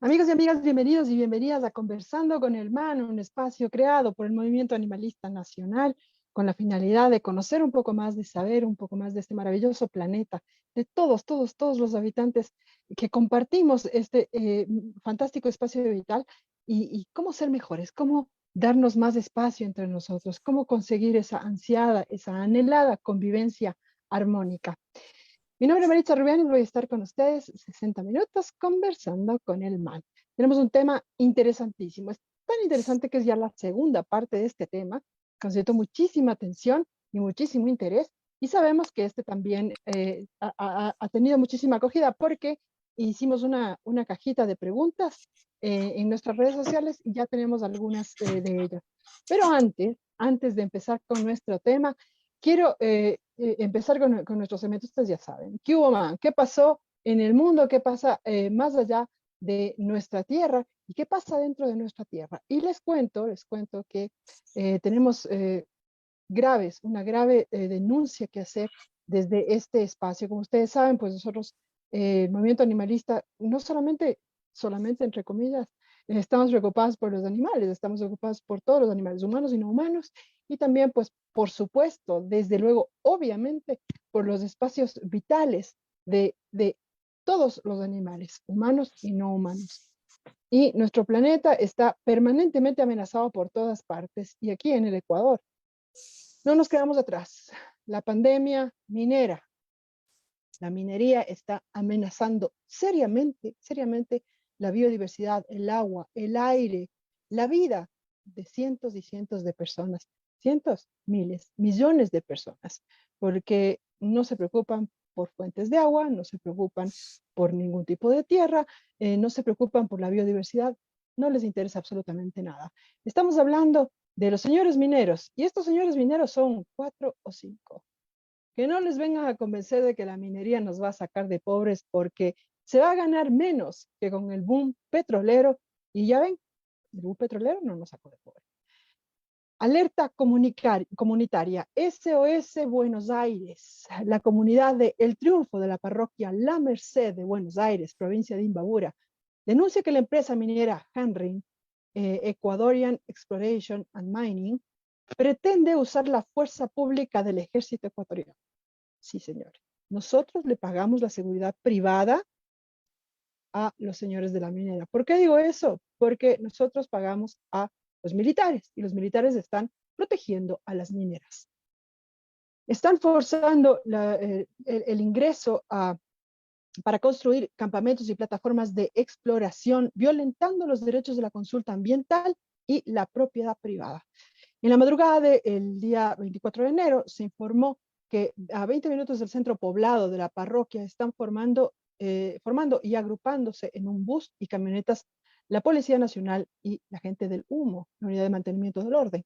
Amigos y amigas, bienvenidos y bienvenidas a Conversando con el Man, un espacio creado por el Movimiento Animalista Nacional con la finalidad de conocer un poco más, de saber un poco más de este maravilloso planeta, de todos los habitantes que compartimos este fantástico espacio vital y cómo ser mejores, cómo darnos más espacio entre nosotros, cómo conseguir esa ansiada, esa anhelada convivencia armónica. Mi nombre es Maritza Rubián y voy a estar con ustedes 60 minutos conversando con el man. Tenemos un tema interesantísimo. Es tan interesante que es ya la segunda parte de este tema. Concedió muchísima atención y muchísimo interés. Y sabemos que este también ha tenido muchísima acogida porque hicimos una cajita de preguntas en nuestras redes sociales y ya tenemos algunas de ellas. Pero antes de empezar con nuestro tema, quiero empezar con nuestros segmentos. Ustedes ya saben. ¿Qué hubo, man? ¿Qué pasó en el mundo? ¿Qué pasa más allá de nuestra tierra? ¿Y qué pasa dentro de nuestra tierra? Y les cuento que tenemos una grave denuncia que hacer desde este espacio. Como ustedes saben, pues nosotros, el movimiento animalista, no solamente entre comillas, estamos preocupados por los animales, estamos preocupados por todos los animales, humanos y no humanos, y también, pues, por supuesto, desde luego, obviamente, por los espacios vitales de todos los animales, humanos y no humanos. Y nuestro planeta está permanentemente amenazado por todas partes, y aquí en el Ecuador no nos quedamos atrás. La pandemia minera, la minería está amenazando seriamente la biodiversidad, el agua, el aire, la vida de cientos y cientos de personas, cientos, miles, millones de personas, porque no se preocupan por fuentes de agua, no se preocupan por ningún tipo de tierra, no se preocupan por la biodiversidad, no les interesa absolutamente nada. Estamos hablando de los señores mineros, y estos señores mineros son 4 o 5. Que no les vengan a convencer de que la minería nos va a sacar de pobres, porque se va a ganar menos que con el boom petrolero, y ya ven, el boom petrolero no nos sacó de pobres. Alerta comunitaria, SOS Buenos Aires. La comunidad de El Triunfo de la parroquia La Merced de Buenos Aires, provincia de Imbabura, denuncia que la empresa minera Henry Ecuadorian Exploration and Mining pretende usar la fuerza pública del ejército ecuatoriano. Sí, señor. Nosotros le pagamos la seguridad privada a los señores de la minera. ¿Por qué digo eso? Porque nosotros pagamos a los militares y los militares están protegiendo a las mineras. Están forzando el ingreso para construir campamentos y plataformas de exploración, violentando los derechos de la consulta ambiental y la propiedad privada. En la madrugada del día 24 de enero se informó que a 20 minutos del centro poblado de la parroquia están formando y agrupándose en un bus y camionetas la Policía Nacional y la gente del humo, la Unidad de Mantenimiento del Orden.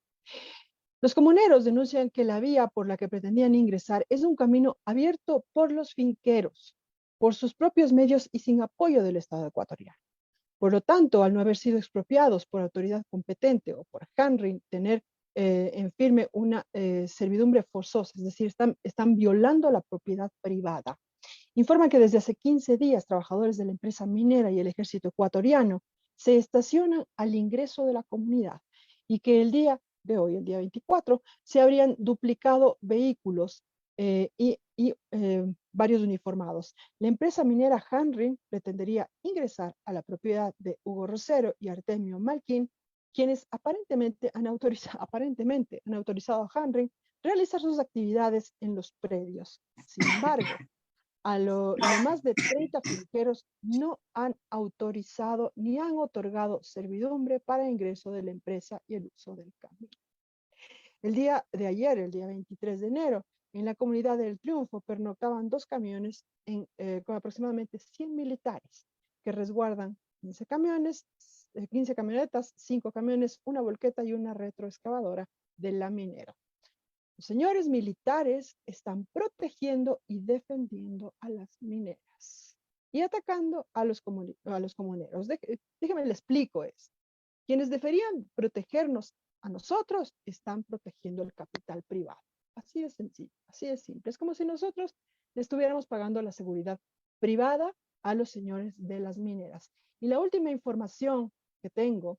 Los comuneros denuncian que la vía por la que pretendían ingresar es un camino abierto por los finqueros, por sus propios medios y sin apoyo del Estado ecuatoriano. Por lo tanto, al no haber sido expropiados por autoridad competente o por Henry tener en firme una servidumbre forzosa, es decir, están violando la propiedad privada. Informa que desde hace 15 días trabajadores de la empresa minera y el ejército ecuatoriano se estacionan al ingreso de la comunidad y que el día de hoy, el día 24, se habrían duplicado vehículos y varios uniformados. La empresa minera Henry pretendería ingresar a la propiedad de Hugo Rosero y Artemio Malquín, quienes aparentemente han autorizado a Henry realizar sus actividades en los predios. Sin embargo, a lo más de 30 finqueros no han autorizado ni han otorgado servidumbre para ingreso de la empresa y el uso del camino. El día de ayer, el día 23 de enero, en la comunidad del Triunfo pernoctaban 2 camiones con aproximadamente 100 militares que resguardan 15 camiones, 15 camionetas, 5 camiones, una volqueta y una retroexcavadora de la minera. Los señores militares están protegiendo y defendiendo a las mineras y atacando a los comuneros. Déjenme le explico esto. Quienes deberían protegernos a nosotros están protegiendo el capital privado. Así de sencillo, así de simple. Es como si nosotros le estuviéramos pagando la seguridad privada a los señores de las mineras. Y la última información que tengo,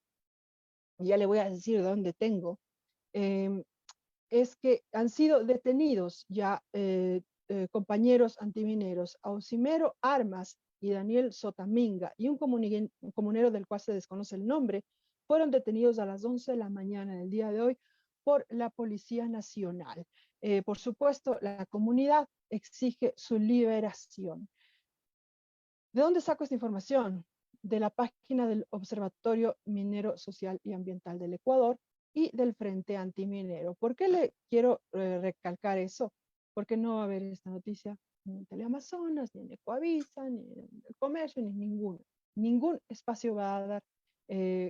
y ya le voy a decir dónde tengo, es que han sido detenidos ya compañeros antimineros, Ausimero Armas y Daniel Sotaminga, y un comunero del cual se desconoce el nombre, fueron detenidos a las 11 de la mañana del día de hoy por la Policía Nacional. Por supuesto, la comunidad exige su liberación. ¿De dónde saco esta información? De la página del Observatorio Minero Social y Ambiental del Ecuador y del Frente Antiminero. ¿Por qué le quiero recalcar eso? Porque no va a haber esta noticia ni en Teleamazonas, ni en Ecoavisa, ni en el comercio, ni en ninguno. Ningún espacio va a dar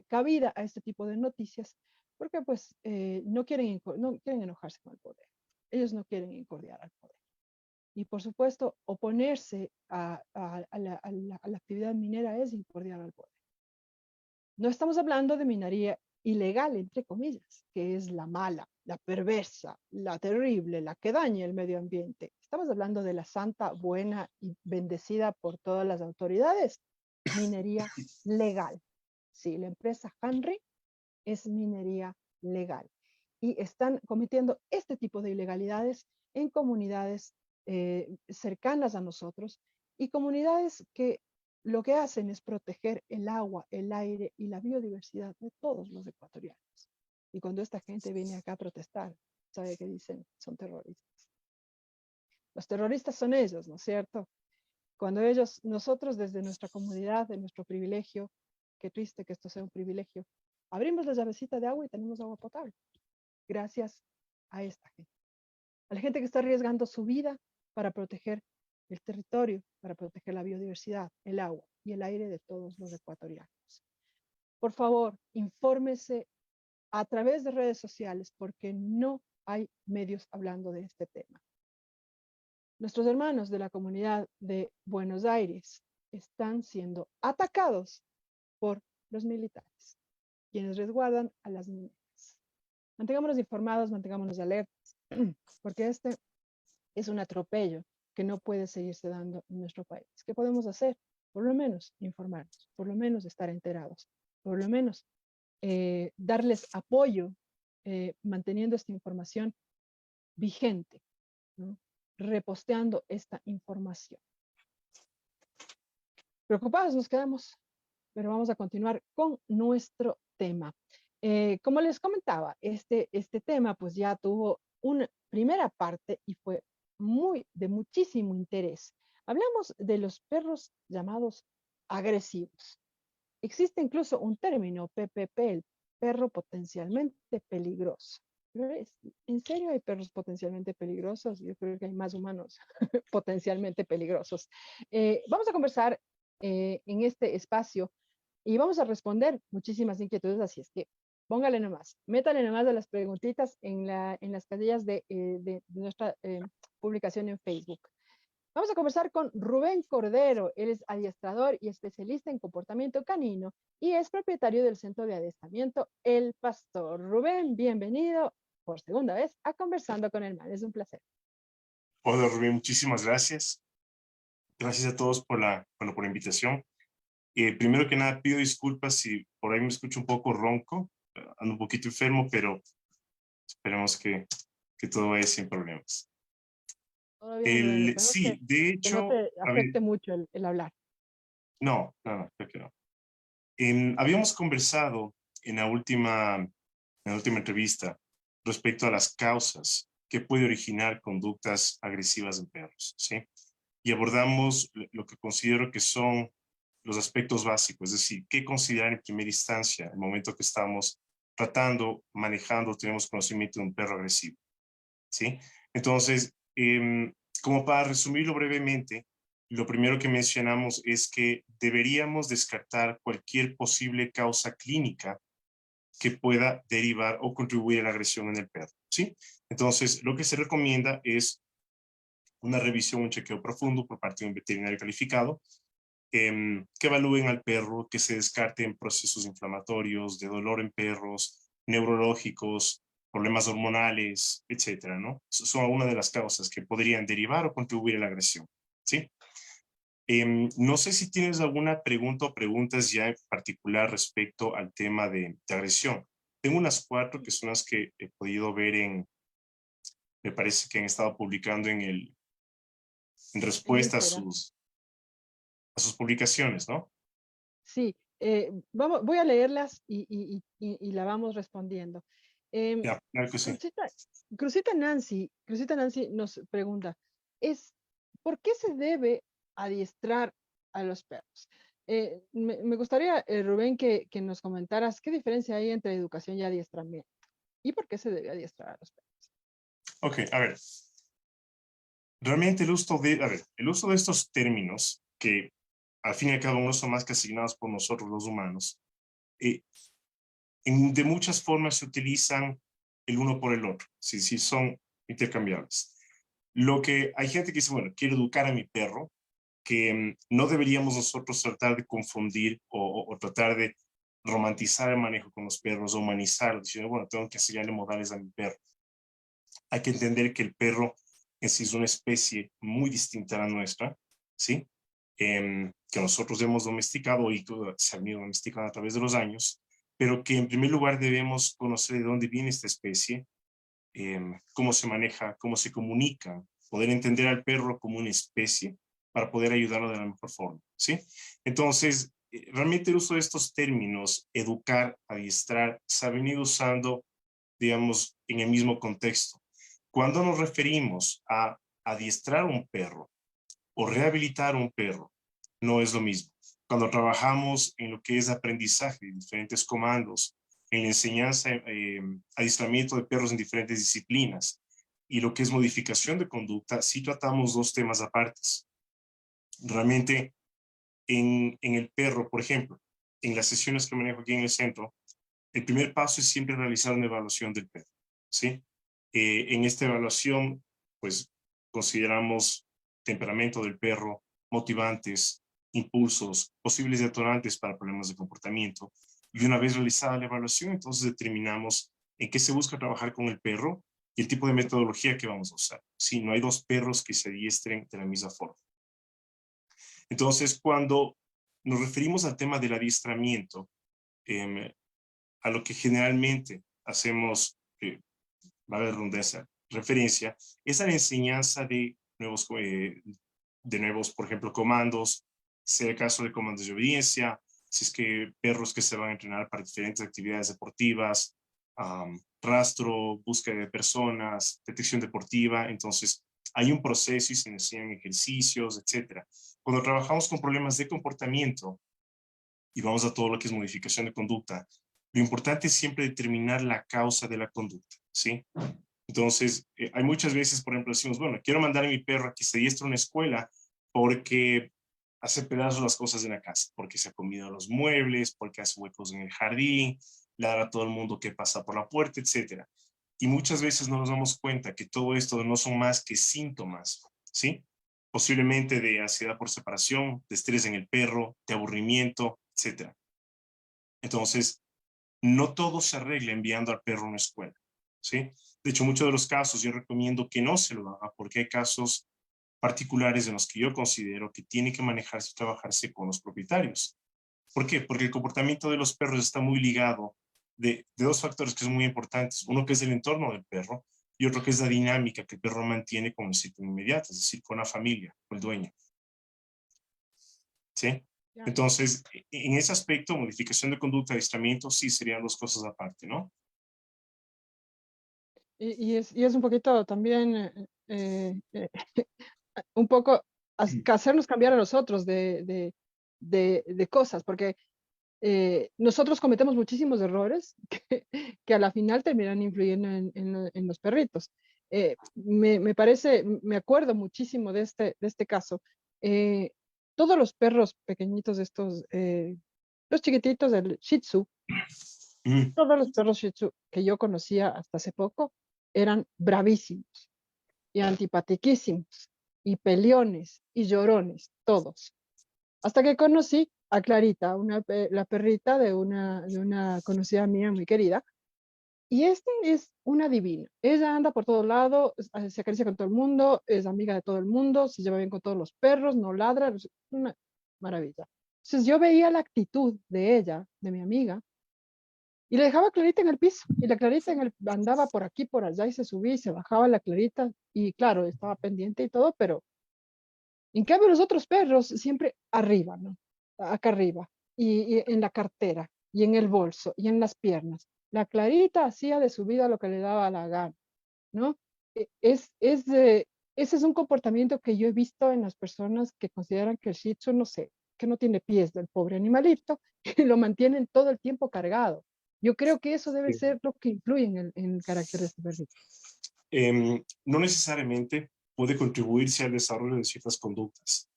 cabida a este tipo de noticias porque pues no quieren enojarse con el poder. Ellos no quieren incordiar al poder. Y por supuesto, oponerse a la actividad minera es incordiar al poder. No estamos hablando de minería ilegal, entre comillas, que es la mala, la perversa, la terrible, la que daña el medio ambiente. Estamos hablando de la santa, buena y bendecida por todas las autoridades, minería legal. Sí, la empresa Henry es minería legal. Y están cometiendo este tipo de ilegalidades en comunidades cercanas a nosotros y comunidades que lo que hacen es proteger el agua, el aire y la biodiversidad de todos los ecuatorianos. Y cuando esta gente viene acá a protestar, ¿sabe qué dicen? Son terroristas. Los terroristas son ellos, ¿no es cierto? Cuando nosotros desde nuestra comunidad, de nuestro privilegio, qué triste que esto sea un privilegio, abrimos la llavecita de agua y tenemos agua potable. Gracias a esta gente. A la gente que está arriesgando su vida para proteger el territorio, para proteger la biodiversidad, el agua y el aire de todos los ecuatorianos. Por favor, infórmese a través de redes sociales porque no hay medios hablando de este tema. Nuestros hermanos de la comunidad de Buenos Aires están siendo atacados por los militares, quienes resguardan a las mineras. Mantengámonos informados, mantengámonos alertas, porque este es un atropello que no puede seguirse dando en nuestro país. ¿Qué podemos hacer? Por lo menos informarnos, por lo menos estar enterados, por lo menos darles apoyo manteniendo esta información vigente, ¿no? Reposteando esta información. Preocupados nos quedamos, pero vamos a continuar con nuestro tema. Como les comentaba, este tema pues ya tuvo una primera parte y fue de muchísimo interés. Hablamos de los perros llamados agresivos. Existe incluso un término, PPP, el perro potencialmente peligroso. Pero ¿en serio hay perros potencialmente peligrosos? Yo creo que hay más humanos potencialmente peligrosos. Vamos a conversar en este espacio y vamos a responder muchísimas inquietudes, así es que póngale nomás, métale nomás a las preguntitas en las casillas de nuestra publicación en Facebook. Vamos a conversar con Rubén Cordero. Él es adiestrador y especialista en comportamiento canino y es propietario del centro de adiestramiento El Pastor. Rubén, bienvenido por segunda vez a Conversando con el Man. Es un placer. Hola Rubén, muchísimas gracias. Gracias a todos por la invitación. Primero que nada, pido disculpas si por ahí me escucho un poco ronco. Ando un poquito enfermo, pero esperemos que todo vaya sin problemas. Todo bien, Rubén. Esperemos Sí, de que no hecho, te afecte mucho el hablar. no, creo que no. Habíamos conversado en la última entrevista respecto a las causas que puede originar conductas agresivas en perros, ¿sí? Y abordamos lo que considero que son los aspectos básicos, es decir, qué considerar en primera instancia en el momento que estamos tratando, manejando, tenemos conocimiento de un perro agresivo, ¿sí? Entonces, como para resumirlo brevemente, lo primero que mencionamos es que deberíamos descartar cualquier posible causa clínica que pueda derivar o contribuir a la agresión en el perro, ¿sí? Entonces, lo que se recomienda es una revisión, un chequeo profundo por parte de un veterinario calificado, que evalúen al perro, que se descarten procesos inflamatorios, de dolor en perros, neurológicos, problemas hormonales, etcétera, ¿no? Son una de las causas que podrían derivar o contribuir a la agresión, ¿sí? No sé si tienes alguna pregunta o preguntas ya en particular respecto al tema de agresión. Tengo unas 4 que son las que he podido ver me parece que han estado publicando en En respuesta Instagram. a sus publicaciones, ¿no? Sí, voy a leerlas y la vamos respondiendo. Em, Ya, claro que sí. Crucita, Crucita Nancy nos pregunta, ¿por qué se debe adiestrar a los perros? Me gustaría, Rubén, que nos comentaras qué diferencia hay entre educación y adiestramiento y por qué se debe adiestrar a los perros. Ok, a ver. Realmente el uso de estos términos, que al fin y al cabo no son más que asignados por nosotros los humanos, eh, de muchas formas se utilizan el uno por el otro, sí son intercambiables. Lo que hay gente que dice, bueno, quiero educar a mi perro, que no deberíamos nosotros tratar de confundir o tratar de romantizar el manejo con los perros o humanizar, diciendo, bueno, tengo que enseñarle modales a mi perro. Hay que entender que el perro en sí es una especie muy distinta a la nuestra, ¿sí? Que nosotros hemos domesticado y que se han ido domesticando a través de los años, pero que en primer lugar debemos conocer de dónde viene esta especie, cómo se maneja, cómo se comunica, poder entender al perro como una especie para poder ayudarlo de la mejor forma, ¿sí? Entonces, realmente el uso de estos términos, educar, adiestrar, se ha venido usando, digamos, en el mismo contexto. Cuando nos referimos a adiestrar un perro o rehabilitar un perro, no es lo mismo. Cuando trabajamos en lo que es aprendizaje de diferentes comandos, en la enseñanza, adiestramiento de perros en diferentes disciplinas y lo que es modificación de conducta, sí tratamos 2 temas apartes. Realmente, en el perro, por ejemplo, en las sesiones que manejo aquí en el centro, el primer paso es siempre realizar una evaluación del perro, ¿sí? En esta evaluación, pues, consideramos temperamento del perro, motivantes, impulsos, posibles detonantes para problemas de comportamiento. Y una vez realizada la evaluación, entonces determinamos en qué se busca trabajar con el perro y el tipo de metodología que vamos a usar. Sí, no hay 2 perros que se adiestren de la misma forma. Entonces, cuando nos referimos al tema del adiestramiento, a lo que generalmente hacemos, va a haber redundancia, referencia, es a la enseñanza de nuevos, por ejemplo, comandos, sea el caso de comandos de obediencia, si es que perros que se van a entrenar para diferentes actividades deportivas, rastro, búsqueda de personas, detección deportiva, entonces hay un proceso y se enseñan ejercicios, etcétera. Cuando trabajamos con problemas de comportamiento y vamos a todo lo que es modificación de conducta, lo importante es siempre determinar la causa de la conducta, ¿sí? Entonces, hay muchas veces, por ejemplo, decimos, bueno, quiero mandar a mi perro a que se adiestre a una escuela porque hace pedazos las cosas de la casa, porque se ha comido los muebles, porque hace huecos en el jardín, ladra a todo el mundo que pasa por la puerta, etcétera. Y muchas veces no nos damos cuenta que todo esto no son más que síntomas, ¿sí? Posiblemente de ansiedad por separación, de estrés en el perro, de aburrimiento, etcétera. Entonces, no todo se arregla enviando al perro a una escuela, ¿sí? De hecho, muchos de los casos yo recomiendo que no se lo haga porque hay casos particulares en los que yo considero que tiene que manejarse y trabajarse con los propietarios. ¿Por qué? Porque el comportamiento de los perros está muy ligado de 2 factores que son muy importantes. Uno que es el entorno del perro y otro que es la dinámica que el perro mantiene con el círculo inmediato, es decir, con la familia, con el dueño. ¿Sí? Ya. Entonces, en ese aspecto, modificación de conducta, adiestramiento, sí serían 2 cosas aparte, ¿no? Y es un poquito también, un poco hacernos cambiar a nosotros de cosas, porque nosotros cometemos muchísimos errores que a la final terminan influyendo en los perritos. Me parece, me acuerdo muchísimo de este caso. Eh, Todos los perros pequeñitos estos, los chiquititos del Shih Tzu, Mm, todos los perros Shih Tzu que yo conocía hasta hace poco eran bravísimos y antipatiquísimos y peleones y llorones, todos. Hasta que conocí a Clarita, la perrita de una conocida mía muy querida, Y este es una divina. Ella anda por todo lado, se acaricia con todo el mundo, es amiga de todo el mundo, se lleva bien con todos los perros, no ladra, es una maravilla. Entonces yo veía la actitud de ella, de mi amiga, y le dejaba Clarita en el piso. Y la Clarita andaba por aquí, por allá, y se subía y se bajaba la Clarita. Y claro, estaba pendiente y todo, pero en cambio los otros perros siempre arriba, ¿no? Acá arriba, y en la cartera, y en el bolso, y en las piernas. La Clarita hacía de su vida lo que le daba la gana, ¿no? Ese es un comportamiento que yo he visto en las personas que consideran que el Shih Tzu, no sé, que no tiene pies del pobre animalito, y lo mantienen todo el tiempo cargado. Yo creo que eso debe Sí. ser lo que influye en el carácter de este perrito. No necesariamente puede contribuirse al desarrollo de ciertas conductas,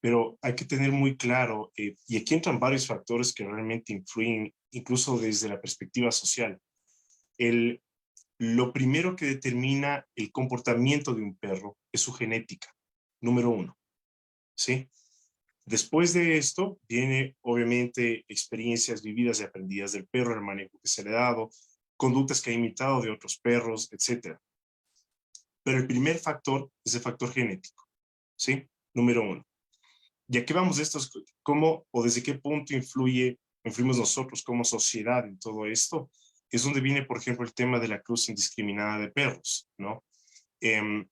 pero hay que tener muy claro, y aquí entran varios factores que realmente influyen, incluso desde la perspectiva social. Lo primero que determina el comportamiento de un perro es su genética, número uno, ¿sí? Después de esto, viene obviamente experiencias vividas y aprendidas del perro, el manejo que se le ha dado, conductas que ha imitado de otros perros, etcétera. Pero el primer factor es el factor genético, ¿sí? Número uno. ¿Y a qué vamos de estos? ¿Cómo o desde qué punto influimos nosotros como sociedad en todo esto? Es donde viene, por ejemplo, el tema de la cruza indiscriminada de perros, ¿no? Eh,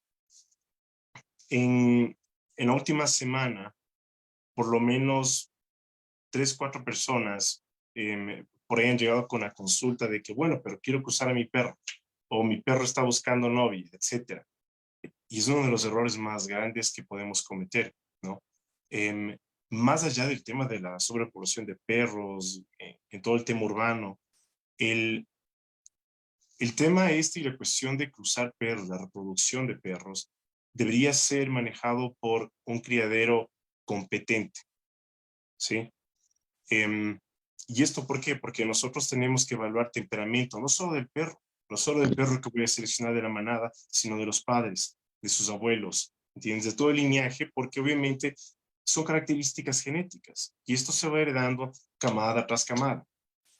en la última semana, por lo menos 3, 4 personas por ahí han llegado con la consulta de que, bueno, pero quiero cruzar a mi perro, o mi perro está buscando novia, etcétera. Y es uno de los errores más grandes que podemos cometer, ¿no? Em, Más allá del tema de la sobrepoblación de perros, en todo el tema urbano, el, el tema este y la cuestión de cruzar perros, la reproducción de perros, debería ser manejado por un criadero competente, ¿sí? Em, ¿Y esto por qué? Porque nosotros tenemos que evaluar temperamento, no solo del perro, no solo del perro que voy a seleccionar de la manada, sino de los padres, de sus abuelos, ¿entiendes? De todo el linaje, porque obviamente son características genéticas y esto se va heredando camada tras camada.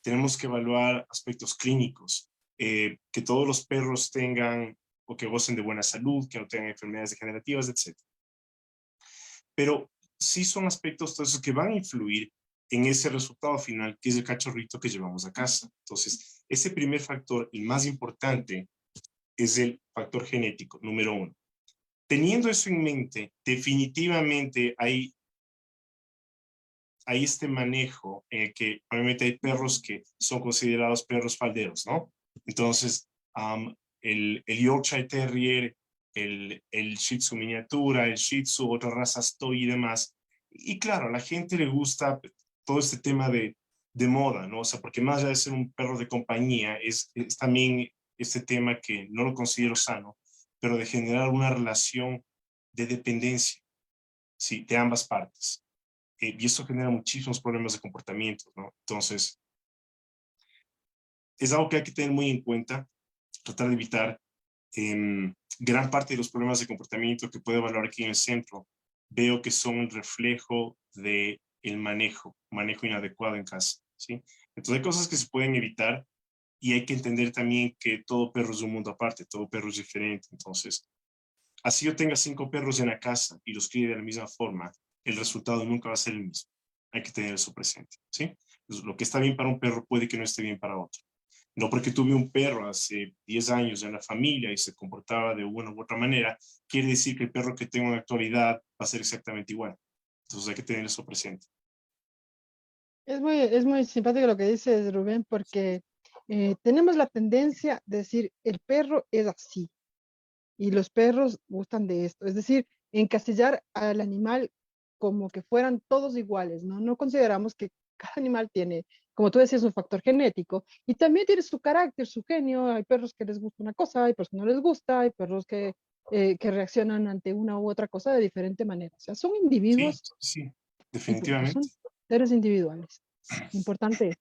Tenemos que evaluar aspectos clínicos, que todos los perros tengan o que gocen de buena salud, que no tengan enfermedades degenerativas, etc. Pero sí son aspectos todos esos que van a influir en ese resultado final, que es el cachorrito que llevamos a casa. Entonces, ese primer factor, el más importante, es el factor genético, número uno. Teniendo eso en mente, definitivamente hay este manejo en el que obviamente hay perros que son considerados perros falderos, ¿no? Entonces, el Yorkshire Terrier, el Shih Tzu miniatura, el Shih Tzu, otras razas Toy y demás. Y claro, a la gente le gusta todo este tema de moda, ¿no? O sea, porque más allá de ser un perro de compañía, es también este tema que no lo considero sano, pero de generar una relación de dependencia, ¿sí? De ambas partes. Y eso genera muchísimos problemas de comportamiento, ¿no? Entonces, es algo que hay que tener muy en cuenta, tratar de evitar gran parte de los problemas de comportamiento que puedo evaluar aquí en el centro. Veo que son un reflejo de el manejo inadecuado en casa, ¿sí? Entonces hay cosas que se pueden evitar y hay que entender también que todo perro es un mundo aparte, todo perro es diferente. Entonces, así yo tenga 5 perros en la casa y los críe de la misma forma, el resultado nunca va a ser el mismo. Hay que tener eso presente, ¿sí? Entonces, lo que está bien para un perro puede que no esté bien para otro. No porque tuve un perro hace 10 años en la familia y se comportaba de una u otra manera, quiere decir que el perro que tengo en la actualidad va a ser exactamente igual. Entonces hay que tener eso presente. Es muy simpático lo que dices, Rubén, porque tenemos la tendencia de decir, el perro es así, y los perros gustan de esto. Es decir, encasillar al animal como que fueran todos iguales, ¿no? No consideramos que cada animal tiene, como tú decías, un factor genético y también tiene su carácter, su genio. Hay perros que les gusta una cosa, hay perros que no les gusta, hay perros que reaccionan ante una u otra cosa de diferente manera. O sea, son Sí, individuos sí, y punto, definitivamente. son seres individuales. Importante eso.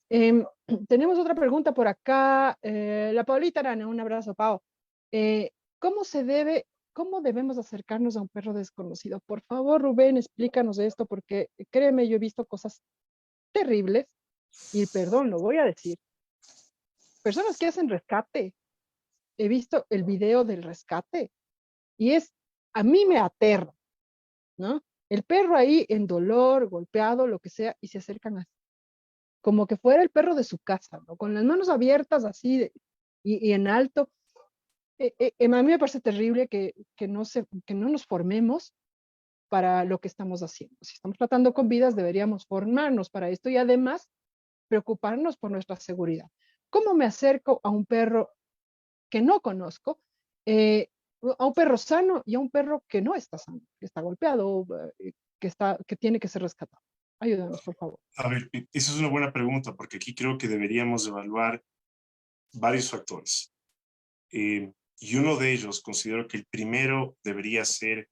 Em, Tenemos otra pregunta por acá. La Paulita Arana, un abrazo, Pau. Eh, ¿Cómo se debe, cómo debemos acercarnos a un perro desconocido? Por favor, Rubén, explícanos esto, porque créeme, yo he visto cosas terribles, y perdón, lo voy a decir. personas que hacen rescate. He visto el video del rescate y a mí me aterra, ¿no? El perro ahí en dolor, golpeado, lo que sea, y se acercan así, como que fuera el perro de su casa, ¿no? Con las manos abiertas así y en alto. A mí me parece terrible que no nos formemos para lo que estamos haciendo. Si estamos tratando con vidas, deberíamos formarnos para esto y además preocuparnos por nuestra seguridad. ¿Cómo me acerco a un perro que no conozco? Eh, a un perro sano y a un perro que no está sano, que está golpeado, que tiene que ser rescatado. Ayúdanos, por favor. A ver, esa es una buena pregunta, porque aquí creo que deberíamos evaluar varios factores. Y uno de ellos, considero que el primero debería ser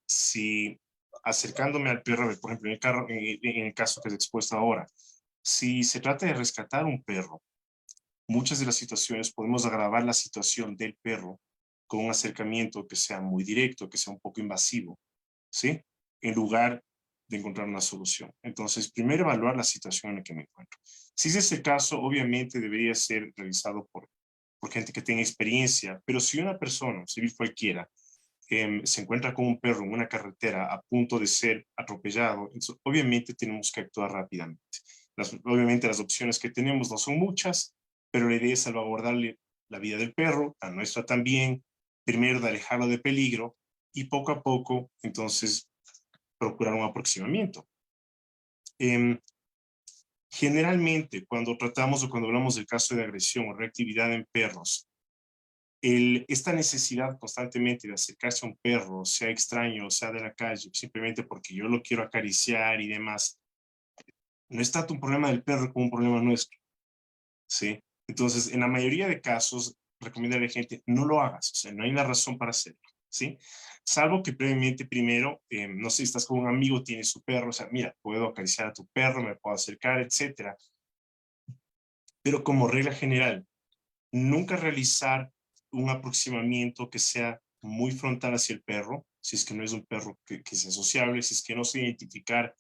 si acercándome al perro, por ejemplo, en el caso que es expuesto ahora, si se trata de rescatar un perro, muchas de las situaciones podemos agravar la situación del perro con un acercamiento que sea muy directo, que sea un poco invasivo, ¿sí? En lugar de encontrar una solución. Entonces, primero evaluar la situación en la que me encuentro. Si ese es el caso, obviamente debería ser realizado por gente que tenga experiencia, pero si una persona, un civil cualquiera, se encuentra con un perro en una carretera a punto de ser atropellado, entonces, obviamente tenemos que actuar rápidamente. Obviamente las opciones que tenemos no son muchas, pero la idea es salvaguardarle la vida del perro, la nuestra también, primero de alejarlo de peligro y poco a poco, entonces, procurar un aproximamiento. Generalmente, cuando tratamos o cuando hablamos del caso de agresión o reactividad en perros, esta necesidad constantemente de acercarse a un perro, sea extraño, sea de la calle, simplemente porque yo lo quiero acariciar y demás, no es tanto un problema del perro como un problema nuestro, ¿sí? Entonces, en la mayoría de casos, recomiendo a la gente, no lo hagas, o sea, no hay una razón para hacerlo, ¿sí? Salvo que previamente primero, no sé, estás con un amigo, tiene su perro, o sea, mira, puedo acariciar a tu perro, me puedo acercar, etcétera. Pero como regla general, nunca realizar un aproximamiento que sea muy frontal hacia el perro, si es que no es un perro que sea sociable, si es que no sé identificar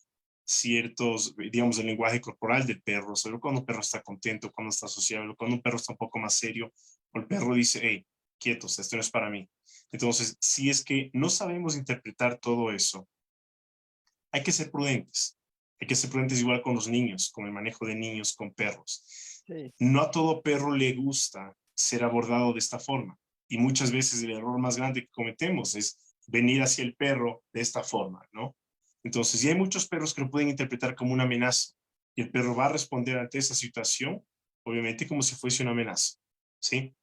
ciertos, digamos, el lenguaje corporal del perro, solo cuando un perro está contento, cuando está sociable, cuando un perro está un poco más serio, o el perro dice, hey, quietos, esto no es para mí. Entonces, si es que no sabemos interpretar todo eso, hay que ser prudentes. Hay que ser prudentes igual con los niños, con el manejo de niños, con perros. Sí. No a todo perro le gusta ser abordado de esta forma. Y muchas veces el error más grande que cometemos es venir hacia el perro de esta forma, ¿no? Entonces, y hay muchos perros que lo pueden interpretar como una amenaza. Y el perro va a responder ante esa situación, obviamente, como si fuese una amenaza, ¿sí?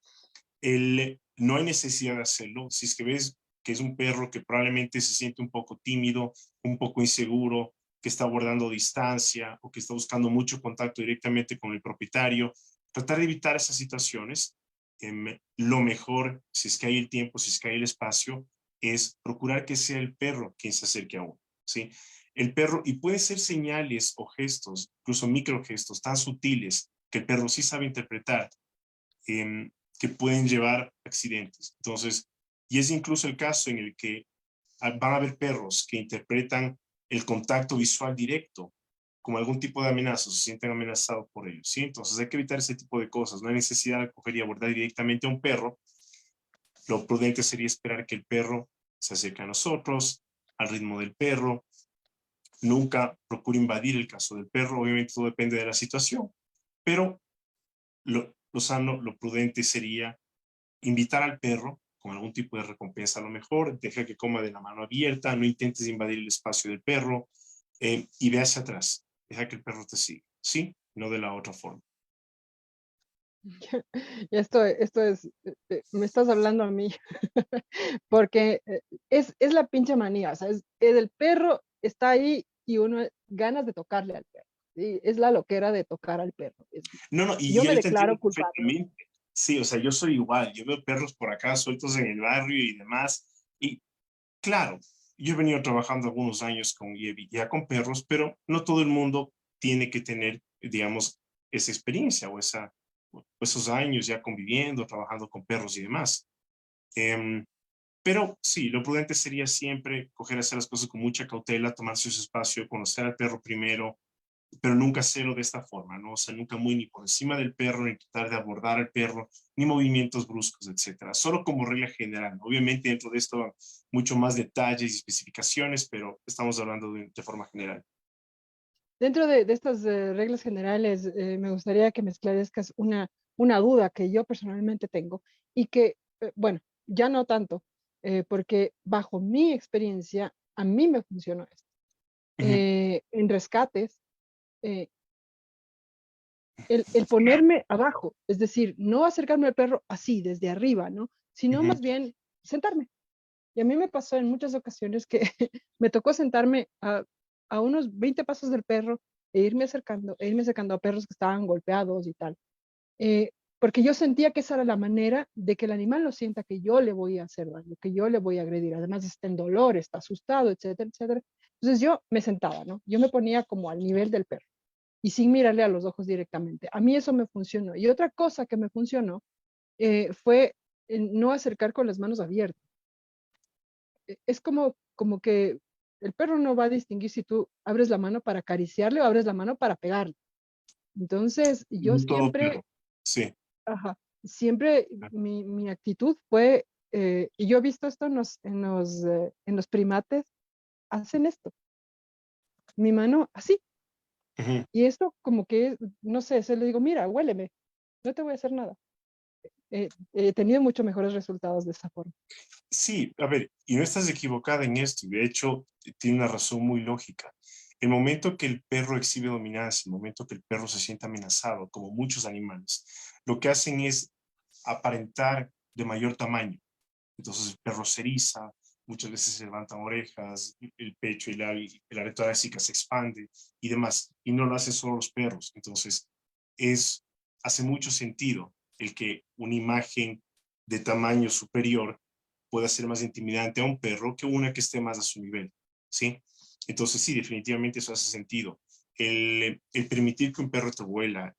No hay necesidad de hacerlo. Si es que ves que es un perro que probablemente se siente un poco tímido, un poco inseguro, que está guardando distancia o que está buscando mucho contacto directamente con el propietario, tratar de evitar esas situaciones. Lo mejor, si es que hay el tiempo, si es que hay el espacio, es procurar que sea el perro quien se acerque a uno, ¿sí? El perro, y puede ser señales o gestos, incluso microgestos tan sutiles que el perro sí sabe interpretar, que pueden llevar a accidentes. Entonces, y es incluso el caso en el que van a haber perros que interpretan el contacto visual directo como algún tipo de amenaza, se sienten amenazados por ellos, ¿sí? Entonces hay que evitar ese tipo de cosas. No hay necesidad de coger y abordar directamente a un perro. Lo prudente sería esperar que el perro se acerque a nosotros, al ritmo del perro. Nunca procure invadir el caso del perro. Obviamente todo depende de la situación, pero lo sano, lo prudente sería invitar al perro con algún tipo de recompensa a lo mejor, deja que coma de la mano abierta, no intentes invadir el espacio del perro y ve hacia atrás, deja que el perro te siga, ¿sí? No de la otra forma. Esto es, me estás hablando a mí, porque es la pinche manía, o sea, es el perro está ahí y uno ganas de tocarle al perro. ¿Sí? Es la loquera de tocar al perro. No, no, Yo y me yo te entiendo declaro culpable. perfectamente. Sí, o sea, yo soy igual, yo veo perros por acá sueltos en el barrio y demás, y claro, yo he venido trabajando algunos años ya con perros, pero no todo el mundo tiene que tener, digamos, esa experiencia o esos años ya conviviendo, trabajando con perros y demás. Em, pero sí, lo prudente sería siempre coger hacer las cosas con mucha cautela, tomarse su espacio, conocer al perro primero, pero nunca hacerlo de esta forma, ¿no? O sea, nunca muy ni por encima del perro, ni tratar de abordar al perro, ni movimientos bruscos, etcétera. Solo como regla general. Obviamente dentro de esto mucho más detalles y especificaciones, pero estamos hablando de forma general. Dentro de estas reglas generales, me gustaría que me esclarezcas una duda que yo personalmente tengo y que, bueno, ya no tanto, porque bajo mi experiencia, a mí me funcionó esto. Ujú, En rescates, eh, el ponerme abajo, es decir, no acercarme al perro así, desde arriba, ¿no? Sino ujú, más bien sentarme. Y a mí me pasó en muchas ocasiones que me tocó sentarme a unos 20 pasos del perro e irme acercando a perros que estaban golpeados y tal. Porque yo sentía que esa era la manera de que el animal no sienta que yo le voy a hacer daño, que yo le voy a agredir. Además está en dolor, está asustado, etcétera, etcétera. Entonces yo me sentaba, ¿no? Yo me ponía como al nivel del perro y sin mirarle a los ojos directamente. A mí eso me funcionó. Y otra cosa que me funcionó fue no acercar con las manos abiertas. Es como que el perro no va a distinguir si tú abres la mano para acariciarle o abres la mano para pegarle. Entonces, yo no todo siempre, perro. Sí. ajá, siempre mi actitud fue, y yo he visto esto en los primates, hacen esto, mi mano así, Ujú. y esto como que, no sé, se le digo, mira, huéleme, no te voy a hacer nada. He tenido mucho mejores resultados de esa forma. Sí, a ver, y no estás equivocada en esto, y de hecho tiene una razón muy lógica. El momento que el perro exhibe dominancia, el momento que el perro se siente amenazado, como muchos animales, lo que hacen es aparentar de mayor tamaño. Entonces el perro se eriza, muchas veces se levantan orejas, el pecho y el área torácica se expande y demás. Y no lo hacen solo los perros. Entonces hace mucho sentido el que una imagen de tamaño superior pueda ser más intimidante a un perro que una que esté más a su nivel, ¿sí? Entonces sí, definitivamente eso hace sentido. El permitir que un perro te vuela,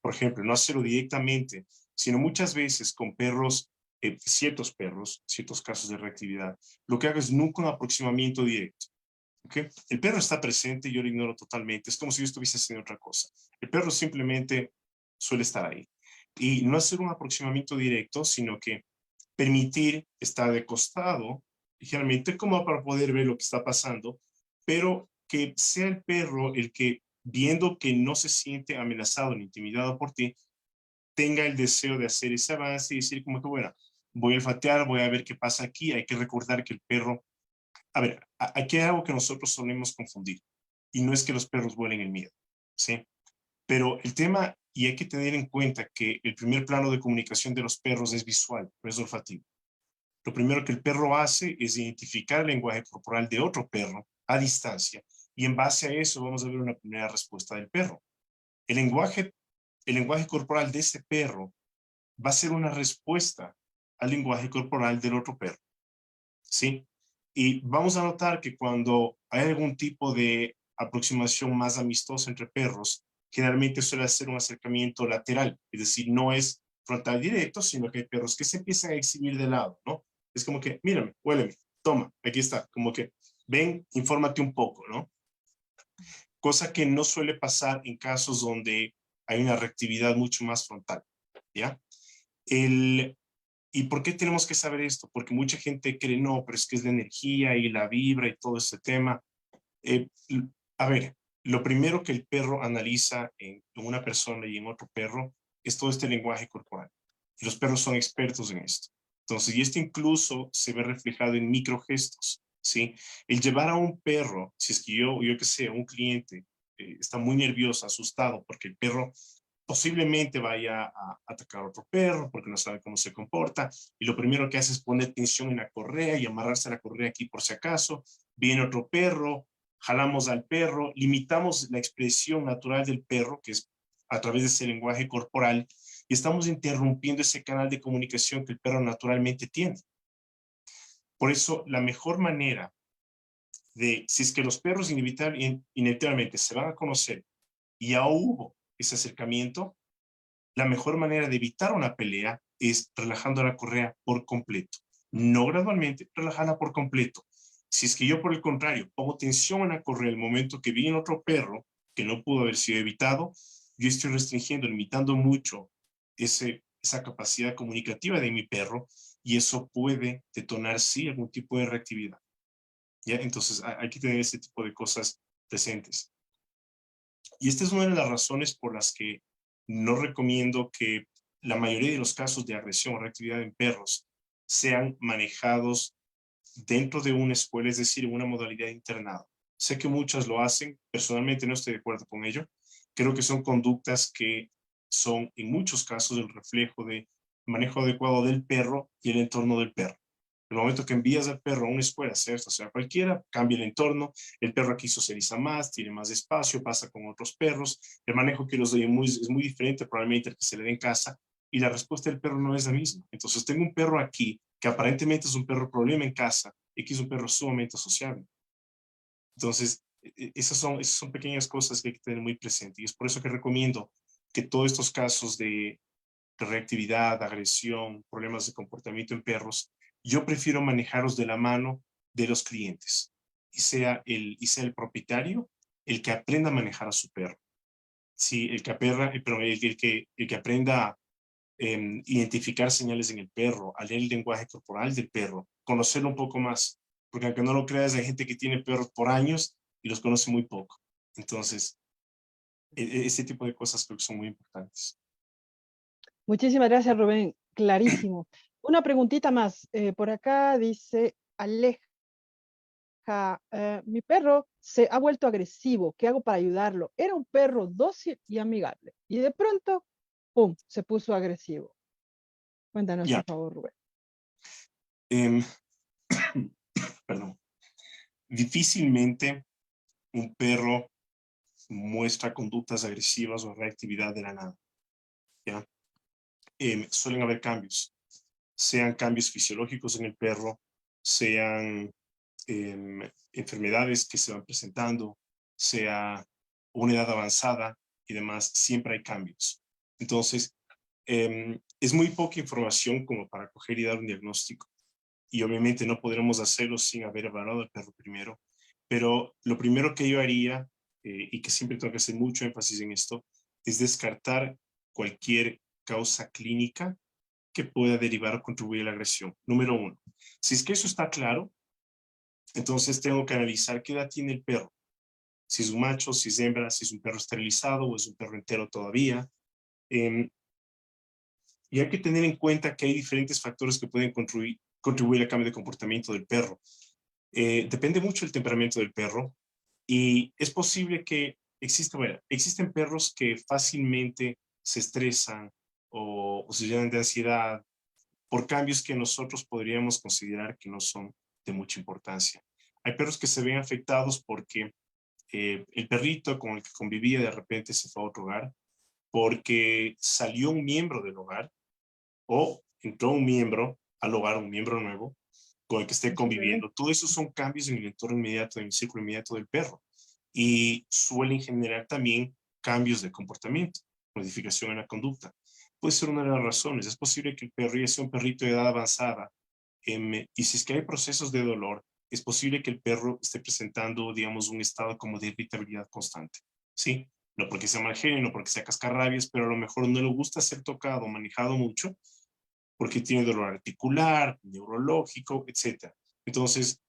por ejemplo, no hacerlo directamente, sino muchas veces con perros, ciertos perros, ciertos casos de reactividad, lo que hago es nunca un aproximamiento directo. ¿Okay? El perro está presente y yo lo ignoro totalmente. Es como si yo estuviese haciendo otra cosa. El perro simplemente suele estar ahí. Y no hacer un aproximamiento directo, sino que permitir estar de costado, ligeramente como para poder ver lo que está pasando, pero que sea el perro el que, viendo que no se siente amenazado ni intimidado por ti, tenga el deseo de hacer ese avance y decir como que, bueno, voy a olfatear, voy a ver qué pasa aquí. Hay que recordar que el perro, a ver, aquí hay algo que nosotros solemos confundir, y no es que los perros vuelen el miedo, ¿sí? Pero el tema, y hay que tener en cuenta que el primer plano de comunicación de los perros es visual, no es olfativo. Lo primero que el perro hace es identificar el lenguaje corporal de otro perro a distancia, y en base a eso vamos a ver una primera respuesta del perro. El lenguaje, el lenguaje corporal de ese perro va a ser una respuesta al lenguaje corporal del otro perro, ¿sí? Y vamos a notar que cuando hay algún tipo de aproximación más amistosa entre perros, generalmente suele ser un acercamiento lateral, es decir, no es frontal directo, sino que hay perros que se empiezan a exhibir de lado, ¿no? Es como que, mírame, huéleme, toma, aquí está, como que, ven, infórmate un poco, ¿no? Cosa que no suele pasar en casos donde hay una reactividad mucho más frontal, ¿ya? El, ¿Y por qué tenemos que saber esto? Porque mucha gente cree, no, pero es que es la energía y la vibra y todo ese tema. Eh, a ver, lo primero que el perro analiza en una persona y en otro perro es todo este lenguaje corporal. Y los perros son expertos en esto. Entonces, y esto incluso se ve reflejado en microgestos, ¿sí? El llevar a un perro, si es que yo que sé, un cliente está muy nervioso, asustado, porque el perro posiblemente vaya a atacar a otro perro porque no sabe cómo se comporta, y lo primero que hace es poner tensión en la correa y amarrarse a la correa aquí por si acaso. Viene otro perro, jalamos al perro, limitamos la expresión natural del perro, que es a través de ese lenguaje corporal, y estamos interrumpiendo ese canal de comunicación que el perro naturalmente tiene. Por eso, la mejor manera si es que los perros inevitablemente se van a conocer y ya hubo ese acercamiento, la mejor manera de evitar una pelea es relajando la correa por completo. No gradualmente, relajarla por completo. Si es que yo, por el contrario, pongo tensión en la correa el momento que viene otro perro que no pudo haber sido evitado, yo estoy restringiendo, limitando mucho esa capacidad comunicativa de mi perro, y eso puede detonar, sí, algún tipo de reactividad. ¿Ya? Entonces hay que tener ese tipo de cosas presentes. Y esta es una de las razones por las que no recomiendo que la mayoría de los casos de agresión o reactividad en perros sean manejados dentro de una escuela, es decir, en una modalidad de internado. Sé que muchas lo hacen, personalmente no estoy de acuerdo con ello. Creo que son conductas que son en muchos casos el reflejo de manejo adecuado del perro y el entorno del perro. El momento que envías al perro a una escuela, ¿cierto? O sea, cualquiera, cambia el entorno, el perro aquí socializa más, tiene más espacio, pasa con otros perros, el manejo que los doy es muy diferente probablemente al que se le dé en casa, y la respuesta del perro no es la misma. Entonces tengo un perro aquí que aparentemente es un perro problema en casa y que es un perro sumamente sociable. Entonces, esas son pequeñas cosas que hay que tener muy presente, y es por eso que recomiendo que todos estos casos de reactividad, agresión, problemas de comportamiento en perros, yo prefiero manejarlos de la mano de los clientes, y sea el propietario el que aprenda a manejar a su perro. Sí, el que aprenda a identificar señales en el perro, a leer el lenguaje corporal del perro, conocerlo un poco más, porque aunque no lo creas, hay gente que tiene perros por años y los conoce muy poco. Entonces, ese tipo de cosas creo que son muy importantes. Muchísimas gracias, Rubén. Clarísimo. Una preguntita más. Por acá dice Aleja, mi perro se ha vuelto agresivo. ¿Qué hago para ayudarlo? Era un perro dócil y amigable. Y de pronto, ¡pum!, se puso agresivo. Cuéntanos, Ya, por favor, Rubén. em, perdón. Difícilmente un perro muestra conductas agresivas o reactividad de la nada. ¿Ya? Suelen haber cambios, sean cambios fisiológicos en el perro, sean enfermedades que se van presentando, sea una edad avanzada y demás, siempre hay cambios. Entonces, es muy poca información como para coger y dar un diagnóstico, y obviamente no podremos hacerlo sin haber evaluado al perro primero, pero lo primero que yo haría, y que siempre tengo que hacer mucho énfasis en esto, es descartar cualquier causa clínica que pueda derivar o contribuir a la agresión. Número uno, si es que eso está claro, entonces tengo que analizar qué edad tiene el perro, si es un macho, si es hembra, si es un perro esterilizado o es un perro entero todavía. Y hay que tener en cuenta que hay diferentes factores que pueden contribuir al cambio de comportamiento del perro. Depende mucho del temperamento del perro, y es posible que existen perros que fácilmente se estresan o se llenan de ansiedad por cambios que nosotros podríamos considerar que no son de mucha importancia. Hay perros que se ven afectados porque el perrito con el que convivía de repente se fue a otro hogar, porque salió un miembro del hogar o entró un miembro al hogar, un miembro nuevo con el que esté Ok. conviviendo. Todo eso son cambios en el entorno inmediato, en el círculo inmediato del perro, y suelen generar también cambios de comportamiento, modificación en la conducta. Puede ser una de las razones. Es posible que el perro ya sea un perrito de edad avanzada, y si es que hay procesos de dolor, es posible que el perro esté presentando, digamos, un estado como de irritabilidad constante, ¿sí? No porque sea mal genio, no porque sea cascarrabias, pero a lo mejor no le gusta ser tocado, manejado mucho, porque tiene dolor articular, neurológico, etc. Entonces,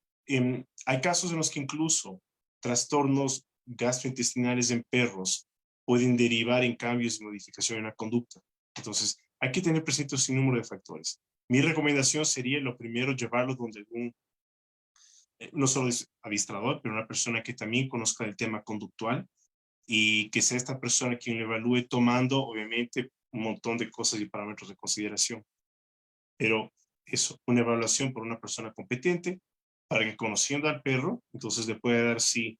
hay casos en los que incluso trastornos gastrointestinales en perros pueden derivar en cambios y modificación en la conducta. Entonces, hay que tener presente un sinnúmero de factores. Mi recomendación sería, lo primero, llevarlo donde algún, no solo es adiestrador, pero una persona que también conozca el tema conductual, y que sea esta persona quien lo evalúe, tomando, obviamente, un montón de cosas y parámetros de consideración. Pero eso, una evaluación por una persona competente, para que, conociendo al perro, entonces le pueda dar, sí,